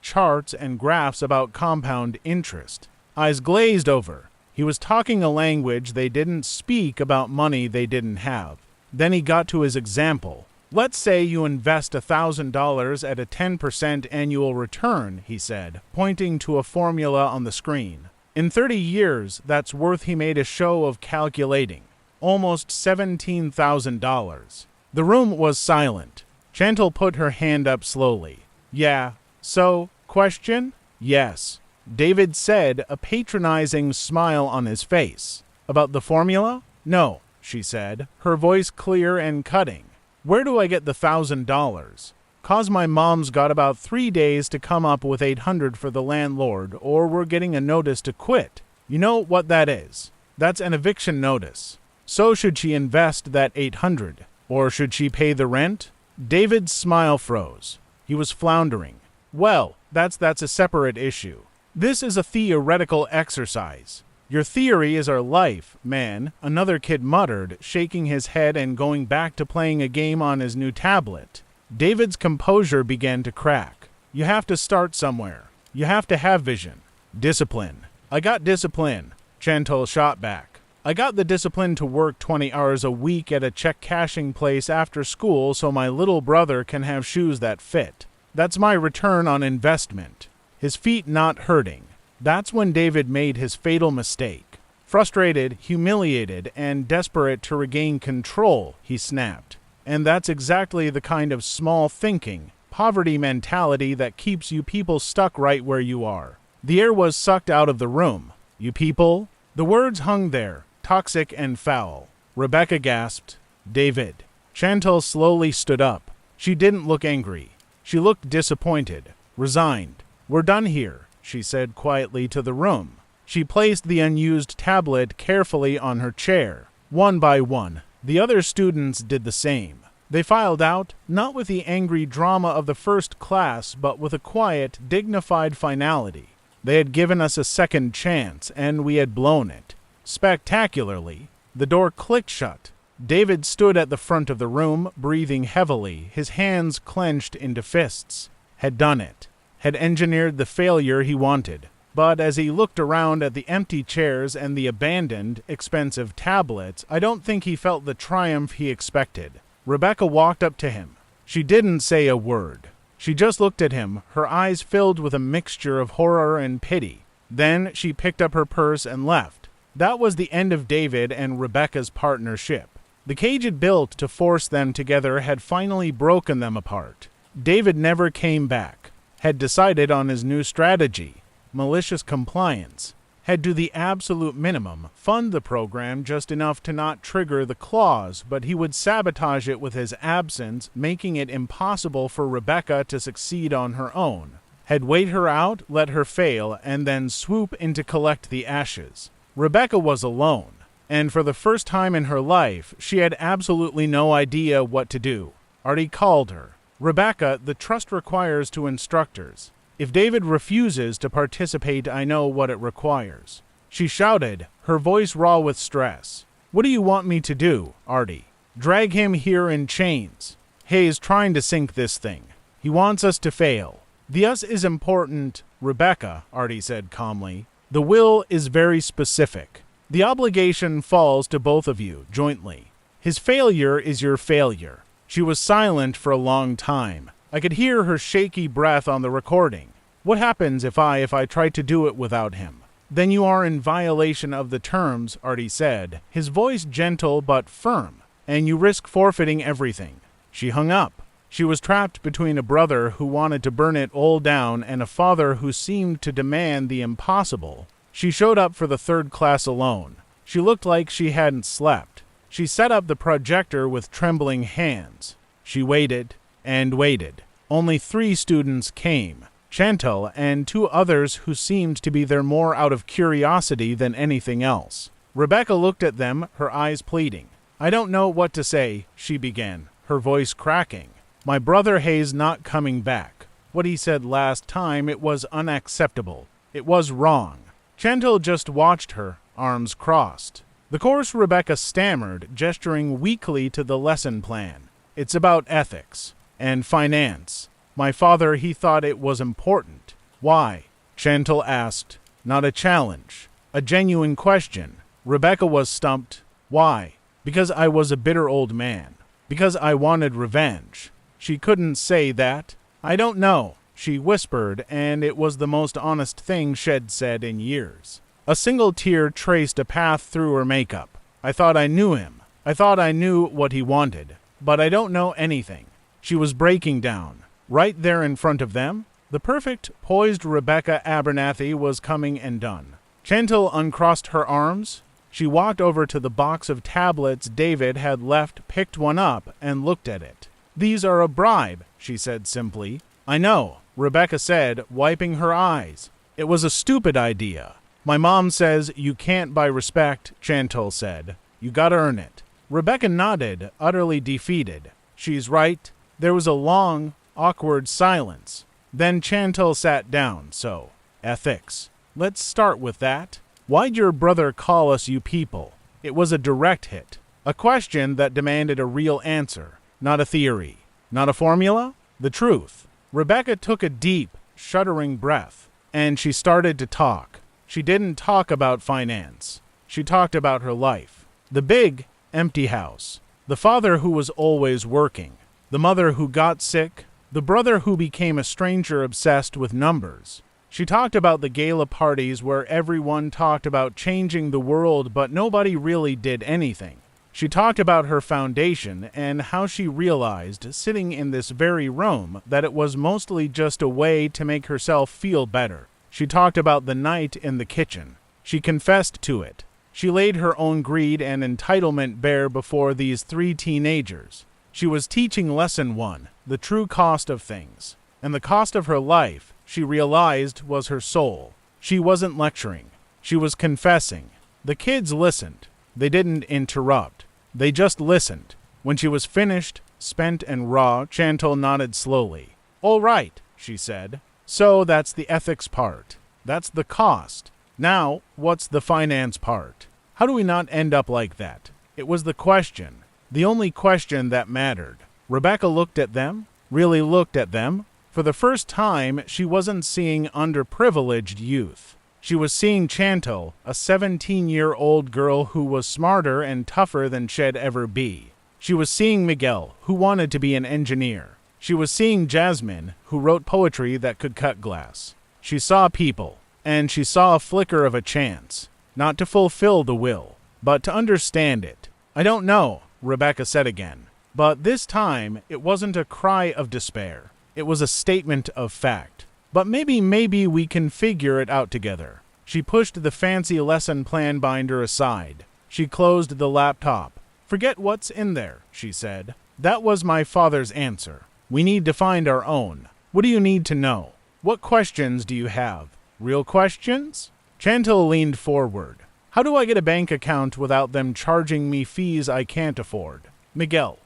charts and graphs about compound interest. Eyes glazed over. He was talking a language they didn't speak about money they didn't have. Then he got to his example. Let's say you invest $1,000 at a 10% annual return, he said, pointing to a formula on the screen. In 30 years, that's worth, he made a show of calculating, almost $17,000. The room was silent. Chantal put her hand up slowly. Yeah, so, question? Yes. David said, a patronizing smile on his face. About the formula? No, she said, her voice clear and cutting. Where do I get the $1,000? 'Cause my mom's got about 3 days to come up with $800 for the landlord, or we're getting a notice to quit. You know what that is? That's an eviction notice. So should she invest that $800? Or should she pay the rent? David's smile froze. He was floundering. Well, that's a separate issue. This is a theoretical exercise. Your theory is our life, man, another kid muttered, shaking his head and going back to playing a game on his new tablet. David's composure began to crack. You have to start somewhere. You have to have vision. Discipline. I got discipline, Chantal shot back. I got the discipline to work 20 hours a week at a check cashing place after school so my little brother can have shoes that fit. That's my return on investment. His feet not hurting. That's when David made his fatal mistake. Frustrated, humiliated, and desperate to regain control, he snapped. And that's exactly the kind of small thinking, poverty mentality that keeps you people stuck right where you are. The air was sucked out of the room. You people? The words hung there, toxic and foul. Rebecca gasped. David. Chantal slowly stood up. She didn't look angry. She looked disappointed, resigned. We're done here, she said quietly to the room. She placed the unused tablet carefully on her chair. One by one, the other students did the same. They filed out, not with the angry drama of the first class, but with a quiet, dignified finality. They had given us a second chance, and we had blown it. Spectacularly. The door clicked shut. David stood at the front of the room, breathing heavily, his hands clenched into fists. Had done it. Had engineered the failure he wanted. But as he looked around at the empty chairs and the abandoned, expensive tablets, I don't think he felt the triumph he expected. Rebecca walked up to him. She didn't say a word. She just looked at him, her eyes filled with a mixture of horror and pity. Then she picked up her purse and left. That was the end of David and Rebecca's partnership. The cage it built to force them together had finally broken them apart. David never came back. Had decided on his new strategy. Malicious compliance, had to the absolute minimum, fund the program just enough to not trigger the clause, but he would sabotage it with his absence, making it impossible for Rebecca to succeed on her own. Had wait her out, let her fail, and then swoop in to collect the ashes. Rebecca was alone, and for the first time in her life, she had absolutely no idea what to do. Artie called her. Rebecca, the trust requires to instructors. If David refuses to participate, I know what it requires. She shouted, her voice raw with stress. What do you want me to do, Artie? Drag him here in chains. Hayes trying to sink this thing. He wants us to fail. The us is important, Rebecca, Artie said calmly. The will is very specific. The obligation falls to both of you, jointly. His failure is your failure. She was silent for a long time. I could hear her shaky breath on the recording. What happens if I try to do it without him? Then you are in violation of the terms, Artie said, his voice gentle but firm, and you risk forfeiting everything. She hung up. She was trapped between a brother who wanted to burn it all down and a father who seemed to demand the impossible. She showed up for the third class alone. She looked like she hadn't slept. She set up the projector with trembling hands. She waited and waited. Only 3 students came, Chantal and 2 others who seemed to be there more out of curiosity than anything else. Rebecca looked at them, her eyes pleading. I don't know what to say, she began, her voice cracking. My brother Hayes not coming back. What he said last time, it was unacceptable. It was wrong. Chantal just watched her, arms crossed. The course, Rebecca stammered, gesturing weakly to the lesson plan. It's about ethics. And finance. My father, he thought it was important. Why? Chantal asked. Not a challenge. A genuine question. Rebecca was stumped. Why? Because I was a bitter old man. Because I wanted revenge. She couldn't say that. I don't know, she whispered, and it was the most honest thing she'd said in years. A single tear traced a path through her makeup. I thought I knew him. I thought I knew what he wanted. But I don't know anything. She was breaking down. Right there in front of them, the perfect, poised Rebecca Abernathy was coming and done. Chantal uncrossed her arms. She walked over to the box of tablets David had left, picked one up, and looked at it. These are a bribe, she said simply. I know, Rebecca said, wiping her eyes. It was a stupid idea. My mom says you can't buy respect, Chantal said. You gotta earn it. Rebecca nodded, utterly defeated. She's right. There was a long, awkward silence. Then Chantal sat down, so, ethics. Let's start with that. Why'd your brother call us you people? It was a direct hit. A question that demanded a real answer, not a theory. Not a formula? The truth. Rebecca took a deep, shuddering breath, and she started to talk. She didn't talk about finance. She talked about her life. The big, empty house. The father who was always working. The mother who got sick, the brother who became a stranger obsessed with numbers. She talked about the gala parties where everyone talked about changing the world but nobody really did anything. She talked about her foundation and how she realized, sitting in this very room, that it was mostly just a way to make herself feel better. She talked about the night in the kitchen. She confessed to it. She laid her own greed and entitlement bare before these 3 teenagers. She was teaching lesson 1, the true cost of things. And the cost of her life, she realized, was her soul. She wasn't lecturing. She was confessing. The kids listened. They didn't interrupt. They just listened. When she was finished, spent and raw, Chantal nodded slowly. "All right," she said. "So that's the ethics part. That's the cost. Now, what's the finance part? How do we not end up like that?" It was the question. The only question that mattered. Rebecca looked at them, really looked at them. For the first time, she wasn't seeing underprivileged youth. She was seeing Chantal, a 17-year-old girl who was smarter and tougher than she'd ever be. She was seeing Miguel, who wanted to be an engineer. She was seeing Jasmine, who wrote poetry that could cut glass. She saw people, and she saw a flicker of a chance, not to fulfill the will, but to understand it. "I don't know," Rebecca said again. But this time, it wasn't a cry of despair. It was a statement of fact. "But maybe we can figure it out together." She pushed the fancy lesson plan binder aside. She closed the laptop. "Forget what's in there," she said. "That was my father's answer. We need to find our own. What do you need to know? What questions do you have? Real questions?" Chantal leaned forward. "How do I get a bank account without them charging me fees I can't afford? Miguel,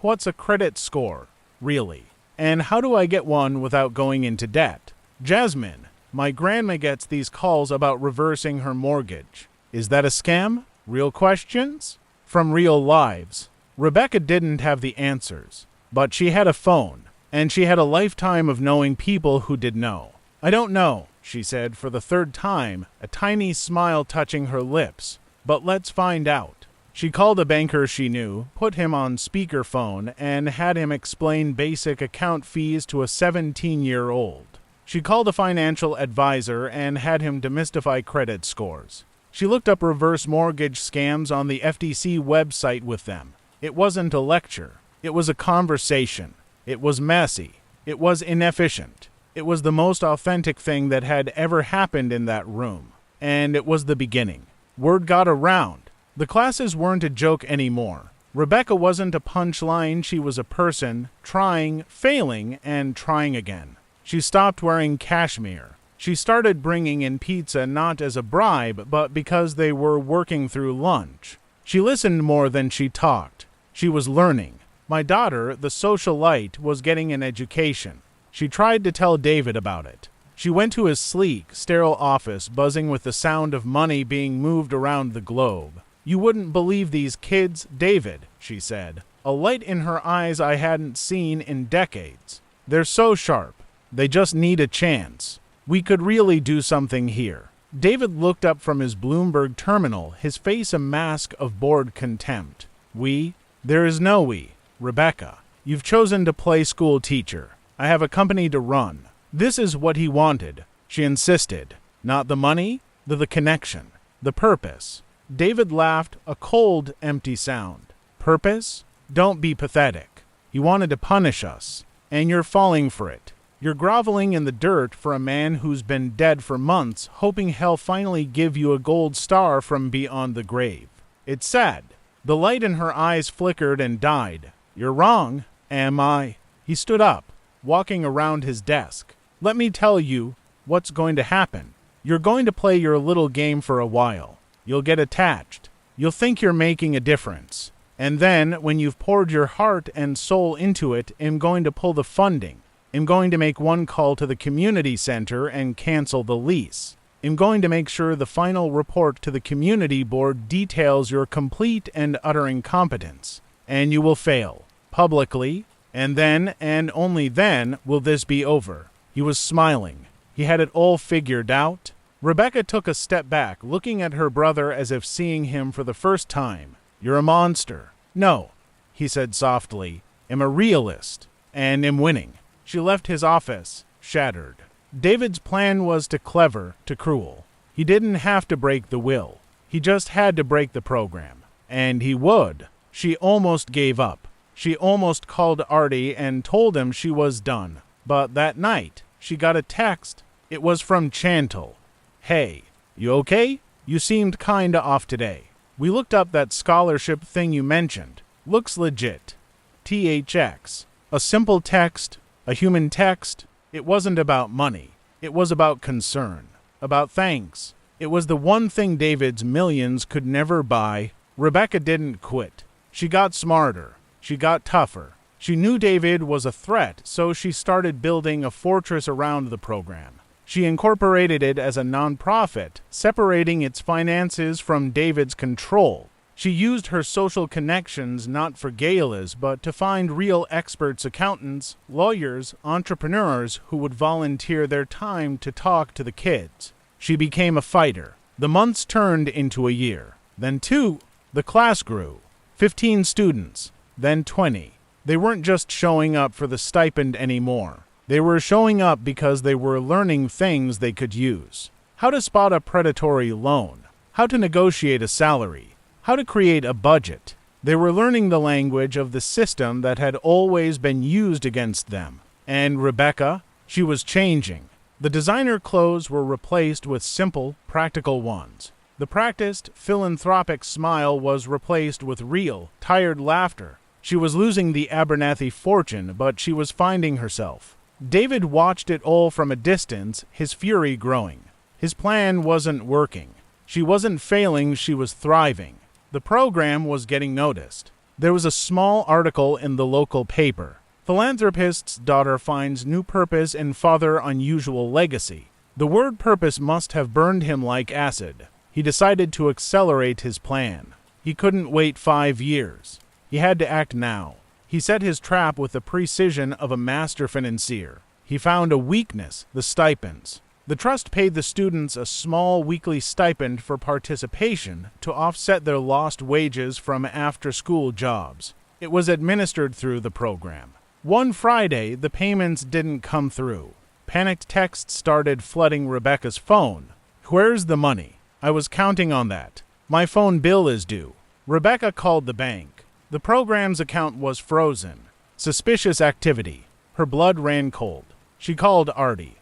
what's a credit score? Really? And how do I get one without going into debt? Jasmine, my grandma gets these calls about reversing her mortgage. Is that a scam? Real questions? From real lives." Rebecca didn't have the answers, but she had a phone, and she had a lifetime of knowing people who did know. "I don't know," she said for the 3rd time, a tiny smile touching her lips, "but let's find out." She called a banker she knew, put him on speakerphone, and had him explain basic account fees to a 17-year-old. She called a financial advisor and had him demystify credit scores. She looked up reverse mortgage scams on the FTC website with them. It wasn't a lecture. It was a conversation. It was messy. It was inefficient. It was the most authentic thing that had ever happened in that room. And it was the beginning. Word got around. The classes weren't a joke anymore. Rebecca wasn't a punchline, she was a person, trying, failing, and trying again. She stopped wearing cashmere. She started bringing in pizza not as a bribe, but because they were working through lunch. She listened more than she talked. She was learning. My daughter, the socialite, was getting an education. She tried to tell David about it. She went to his sleek, sterile office, buzzing with the sound of money being moved around the globe. "You wouldn't believe these kids, David," she said, a light in her eyes I hadn't seen in decades. "They're so sharp. They just need a chance. We could really do something here." David looked up from his Bloomberg terminal, his face a mask of bored contempt. "We? There is no we. Rebecca, you've chosen to play school teacher. I have a company to run." This is what he wanted. She insisted. Not the money, the connection, the purpose. David laughed, a cold, empty sound. "Purpose? Don't be pathetic. He wanted to punish us, and you're falling for it. You're groveling in the dirt for a man who's been dead for months, hoping he'll finally give you a gold star from beyond the grave. It's sad." The light in her eyes flickered and died. "You're wrong. Am I?" He stood up, walking around his desk. "Let me tell you what's going to happen. You're going to play your little game for a while. You'll get attached. You'll think you're making a difference. And then, when you've poured your heart and soul into it, I'm going to pull the funding. I'm going to make one call to the community center and cancel the lease. I'm going to make sure the final report to the community board details your complete and utter incompetence. And you will fail. Publicly. And then, and only then, will this be over." He was smiling. He had it all figured out. Rebecca took a step back, looking at her brother as if seeing him for the first time. "You're a monster." "No," he said softly. "I'm a realist, and I'm winning." She left his office, shattered. David's plan was too clever, too cruel. He didn't have to break the will. He just had to break the program. And he would. She almost gave up. She almost called Artie and told him she was done. But that night, she got a text. It was from Chantal. "Hey, you okay? You seemed kinda off today. We looked up that scholarship thing you mentioned. Looks legit. THX. A simple text, a human text. It wasn't about money. It was about concern. About thanks. It was the one thing David's millions could never buy." Rebecca didn't quit. She got smarter. She got tougher. She knew David was a threat, so she started building a fortress around the program. She incorporated it as a nonprofit, separating its finances from David's control. She used her social connections not for galas, but to find real experts, accountants, lawyers, entrepreneurs who would volunteer their time to talk to the kids. She became a fighter. The months turned into a year. Then 2. The class grew. 15 students. Then 20. They weren't just showing up for the stipend anymore. They were showing up because they were learning things they could use. How to spot a predatory loan. How to negotiate a salary. How to create a budget. They were learning the language of the system that had always been used against them. And Rebecca, she was changing. The designer clothes were replaced with simple, practical ones. The practiced, philanthropic smile was replaced with real, tired laughter. She was losing the Abernathy fortune, but she was finding herself. David watched it all from a distance, his fury growing. His plan wasn't working. She wasn't failing, she was thriving. The program was getting noticed. There was a small article in the local paper. Philanthropist's daughter finds new purpose in father unusual legacy. The word purpose must have burned him like acid. He decided to accelerate his plan. He couldn't wait 5 years. He had to act now. He set his trap with the precision of a master financier. He found a weakness, the stipends. The trust paid the students a small weekly stipend for participation to offset their lost wages from after-school jobs. It was administered through the program. One Friday, the payments didn't come through. Panicked texts started flooding Rebecca's phone. "Where's the money? I was counting on that. My phone bill is due." Rebecca called the bank. The program's account was frozen. Suspicious activity. Her blood ran cold. She called Artie.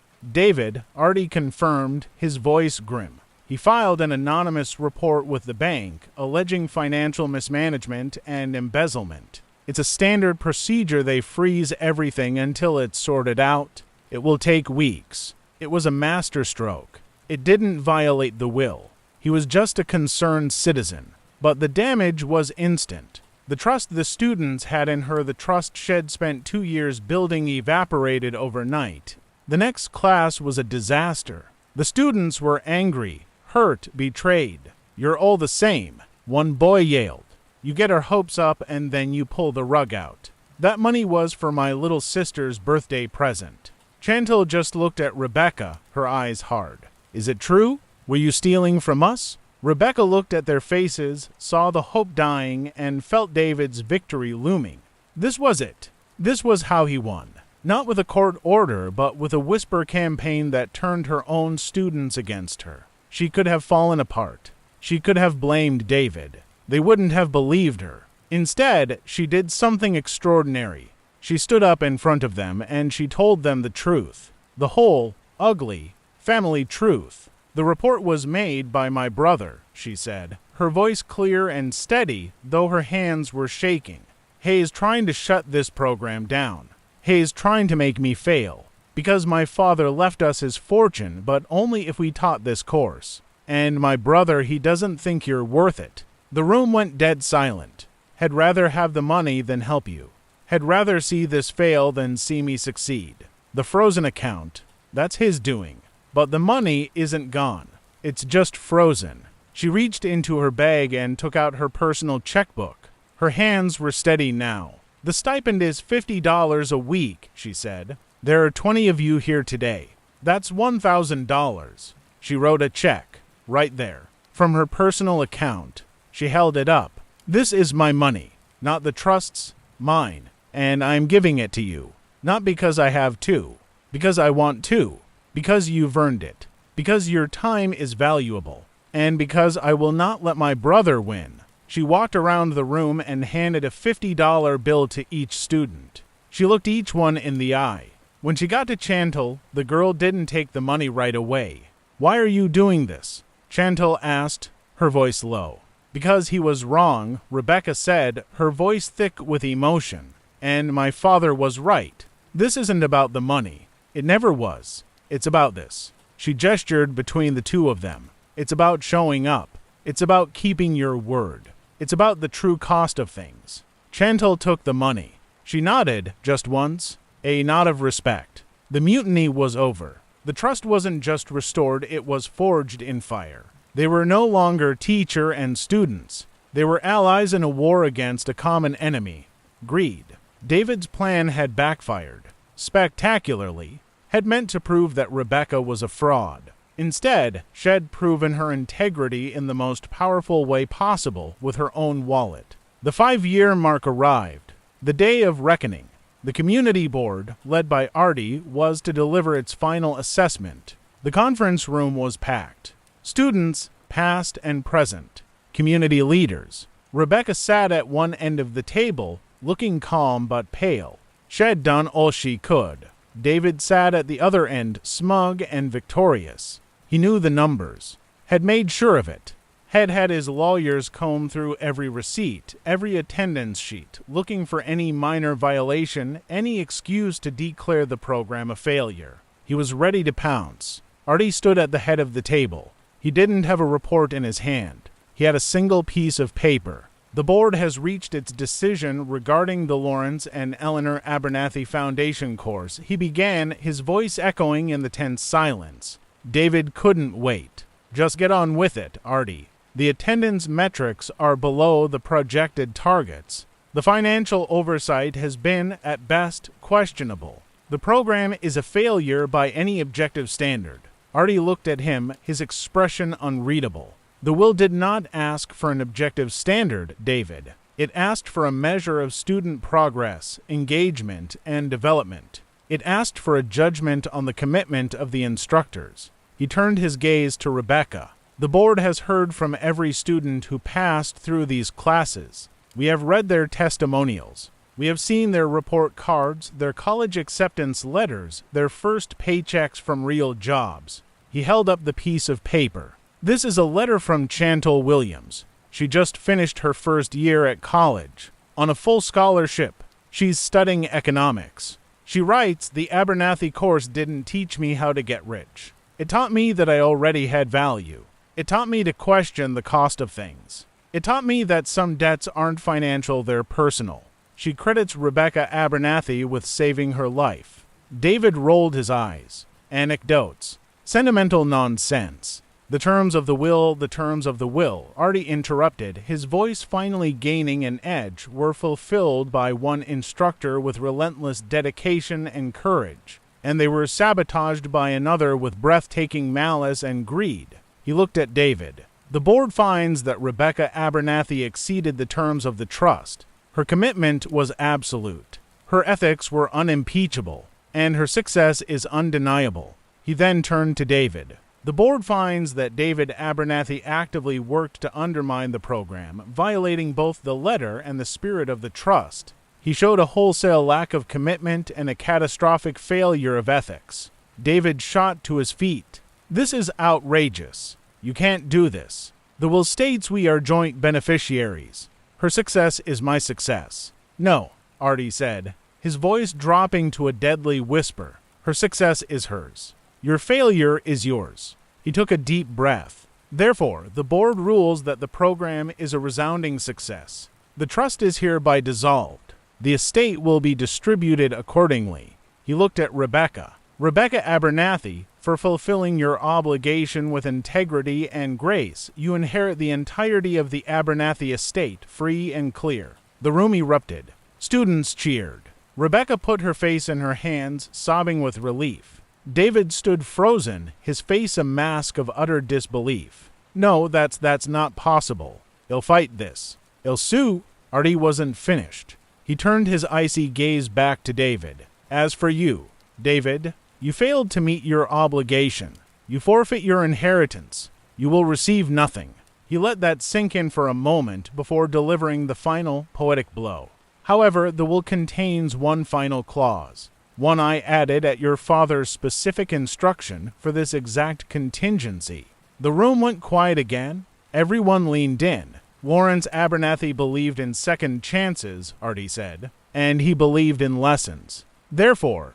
Artie confirmed, his voice grim. He filed an anonymous report with the bank, alleging financial mismanagement and embezzlement. It's a standard procedure. They freeze everything until it's sorted out. It will take weeks. It was a masterstroke. It didn't violate the will. He was just a concerned citizen. But the damage was instant. The trust the students had in her, the trust she'd spent 2 years building, evaporated overnight. The next class was a disaster. The students were angry, hurt, betrayed. "You're all the same," one boy yelled. "You get our hopes up and then you pull the rug out. That money was for my little sister's birthday present." Chantal just looked at Rebecca, her eyes hard. "Is it true? Were you stealing from us?" Rebecca looked at their faces, saw the hope dying, and felt David's victory looming. This was it. This was how he won. Not with a court order, but with a whisper campaign that turned her own students against her. She could have fallen apart. She could have blamed David. They wouldn't have believed her. Instead, she did something extraordinary. She stood up in front of them and she told them the truth. The whole, ugly, family truth. "The report was made by my brother," she said, her voice clear and steady, though her hands were shaking. "Hayes trying to shut this program down. Hayes trying to make me fail. Because my father left us his fortune, but only if we taught this course. And my brother, he doesn't think you're worth it." The room went dead silent. "Had rather have the money than help you. Had rather see this fail than see me succeed. The frozen account, that's his doing. But the money isn't gone. It's just frozen." She reached into her bag and took out her personal checkbook. Her hands were steady now. "The stipend is $50 a week," she said. "There are 20 of you here today. That's $1,000. She wrote a check, right there, from her personal account. She held it up. "This is my money, not the trust's, mine, and I'm giving it to you. Not because I have to, because I want to. Because you've earned it, because your time is valuable, and because I will not let my brother win." She walked around the room and handed a $50 bill to each student. She looked each one in the eye. When she got to Chantal, the girl didn't take the money right away. "Why are you doing this?" Chantal asked, her voice low. "Because he was wrong," Rebecca said, her voice thick with emotion. "And my father was right. This isn't about the money. It never was. It's about this." She gestured between the two of them. "It's about showing up. It's about keeping your word. It's about the true cost of things." Chantal took the money. She nodded just once, a nod of respect. The mutiny was over. The trust wasn't just restored, it was forged in fire. They were no longer teacher and students. They were allies in a war against a common enemy, greed. David's plan had backfired, spectacularly, had meant to prove that Rebecca was a fraud. Instead, she'd proven her integrity in the most powerful way possible with her own wallet. The 5-year mark arrived, the day of reckoning. The community board, led by Artie, was to deliver its final assessment. The conference room was packed. Students, past and present. Community leaders. Rebecca sat at one end of the table, looking calm but pale. She'd done all she could. David sat at the other end, smug and victorious. He knew the numbers, had made sure of it, had had his lawyers comb through every receipt, every attendance sheet, looking for any minor violation, any excuse to declare the program a failure. He was ready to pounce. Artie stood at the head of the table. He didn't have a report in his hand. He had a single piece of paper. "The board has reached its decision regarding the Lawrence and Eleanor Abernathy Foundation course," he began, his voice echoing in the tense silence. David couldn't wait. "Just get on with it, Artie. The attendance metrics are below the projected targets. The financial oversight has been, at best, questionable. The program is a failure by any objective standard." Artie looked at him, his expression unreadable. "The will did not ask for an objective standard, David. It asked for a measure of student progress, engagement, and development. It asked for a judgment on the commitment of the instructors." He turned his gaze to Rebecca. "The board has heard from every student who passed through these classes. We have read their testimonials. We have seen their report cards, their college acceptance letters, their first paychecks from real jobs." He held up the piece of paper. "This is a letter from Chantal Williams. She just finished her first year at college, on a full scholarship. She's studying economics. She writes, 'The Abernathy course didn't teach me how to get rich. It taught me that I already had value. It taught me to question the cost of things. It taught me that some debts aren't financial, they're personal.'" She credits Rebecca Abernathy with saving her life. David rolled his eyes. "Anecdotes. Sentimental nonsense. The terms of the will, the terms of the will," Artie interrupted, his voice finally gaining an edge, "were fulfilled by one instructor with relentless dedication and courage, and they were sabotaged by another with breathtaking malice and greed." He looked at David. "The board finds that Rebecca Abernathy exceeded the terms of the trust. Her commitment was absolute. Her ethics were unimpeachable, and her success is undeniable." He then turned to David. "The board finds that David Abernathy actively worked to undermine the program, violating both the letter and the spirit of the trust. He showed a wholesale lack of commitment and a catastrophic failure of ethics." David shot to his feet. "This is outrageous. You can't do this. The will states we are joint beneficiaries. Her success is my success." "No," Artie said, his voice dropping to a deadly whisper. "Her success is hers. Your failure is yours." He took a deep breath. "Therefore, the board rules that the program is a resounding success. The trust is hereby dissolved. The estate will be distributed accordingly." He looked at Rebecca. "Rebecca Abernathy, for fulfilling your obligation with integrity and grace, you inherit the entirety of the Abernathy estate, free and clear." The room erupted. Students cheered. Rebecca put her face in her hands, sobbing with relief. David stood frozen, his face a mask of utter disbelief. "No, that's not possible. He'll fight this. He'll sue." Artie wasn't finished. He turned his icy gaze back to David. "As for you, David, you failed to meet your obligation. You forfeit your inheritance. You will receive nothing." He let that sink in for a moment before delivering the final poetic blow. However, the will contains one final clause, one I added at your father's specific instruction for this exact contingency. The room went quiet again. Everyone leaned in. Lawrence Abernathy believed in second chances, Artie said, and he believed in lessons. Therefore,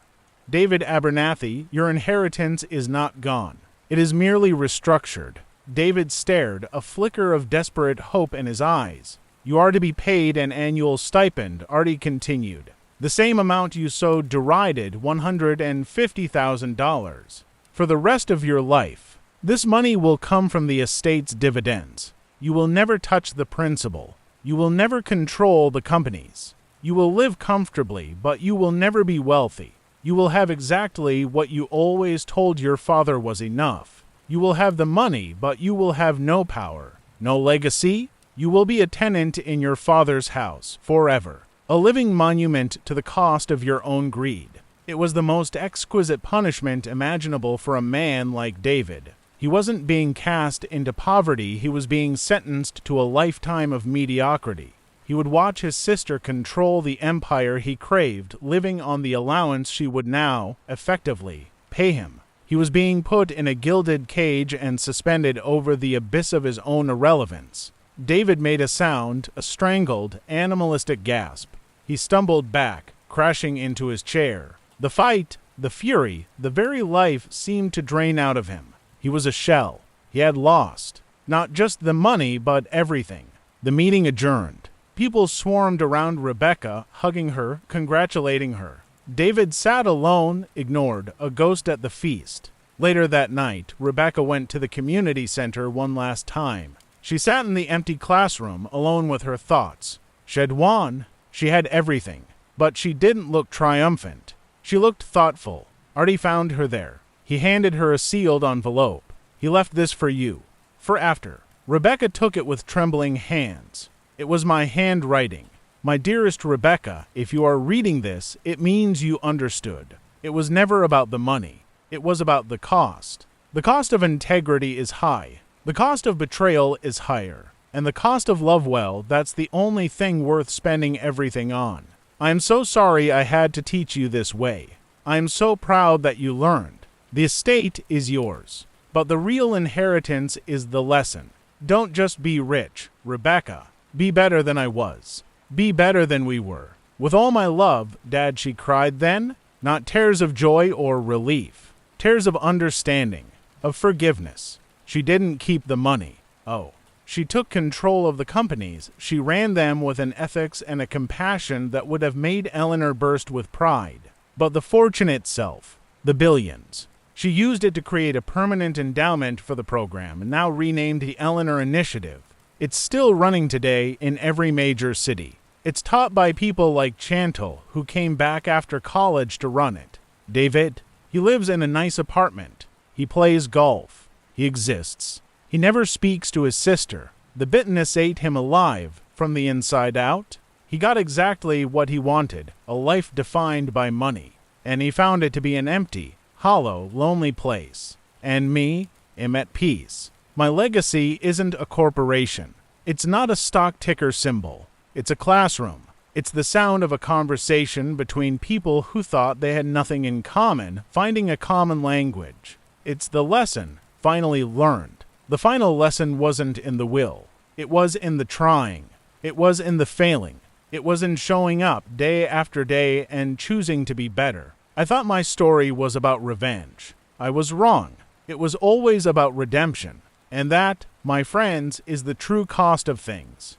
David Abernathy, your inheritance is not gone. It is merely restructured. David stared, a flicker of desperate hope in his eyes. You are to be paid an annual stipend, Artie continued. The same amount you so derided, $150,000. For the rest of your life. This money will come from the estate's dividends. You will never touch the principal. You will never control the companies. You will live comfortably, but you will never be wealthy. You will have exactly what you always told your father was enough. You will have the money, but you will have no power, no legacy. You will be a tenant in your father's house forever, a living monument to the cost of your own greed. It was the most exquisite punishment imaginable for a man like David. He wasn't being cast into poverty, he was being sentenced to a lifetime of mediocrity. He would watch his sister control the empire he craved, living on the allowance she would now, effectively, pay him. He was being put in a gilded cage and suspended over the abyss of his own irrelevance. David made a sound, a strangled, animalistic gasp. He stumbled back, crashing into his chair. The fight, the fury, the very life seemed to drain out of him. He was a shell. He had lost. Not just the money, but everything. The meeting adjourned. People swarmed around Rebecca, hugging her, congratulating her. David sat alone, ignored, a ghost at the feast. Later that night, Rebecca went to the community center one last time. She sat in the empty classroom, alone with her thoughts. She had won. She had everything. But she didn't look triumphant. She looked thoughtful. Artie found her there. He handed her a sealed envelope. He left this for you. For after. Rebecca took it with trembling hands. It was my handwriting. My dearest Rebecca, if you are reading this, it means you understood. It was never about the money. It was about the cost. The cost of integrity is high. The cost of betrayal is higher. And the cost of love, well, that's the only thing worth spending everything on. I am so sorry I had to teach you this way. I am so proud that you learned. The estate is yours. But the real inheritance is the lesson. Don't just be rich, Rebecca. Be better than I was. Be better than we were. With all my love, Dad, she cried then. Not tears of joy or relief. Tears of understanding, of forgiveness. She didn't keep the money. Oh. She took control of the companies. She ran them with an ethics and a compassion that would have made Eleanor burst with pride. But the fortune itself, the billions. She used it to create a permanent endowment for the program, now renamed the Eleanor Initiative. It's still running today in every major city. It's taught by people like Chantal, who came back after college to run it. David, he lives in a nice apartment. He plays golf. He exists. He never speaks to his sister. The bitterness ate him alive, from the inside out. He got exactly what he wanted, a life defined by money. And he found it to be an empty, hollow, lonely place. And me, am at peace. My legacy isn't a corporation. It's not a stock ticker symbol. It's a classroom. It's the sound of a conversation between people who thought they had nothing in common, finding a common language. It's the lesson, finally learned. The final lesson wasn't in the will. It was in the trying. It was in the failing. It was in showing up day after day and choosing to be better. I thought my story was about revenge. I was wrong. It was always about redemption. And that, my friends, is the true cost of things.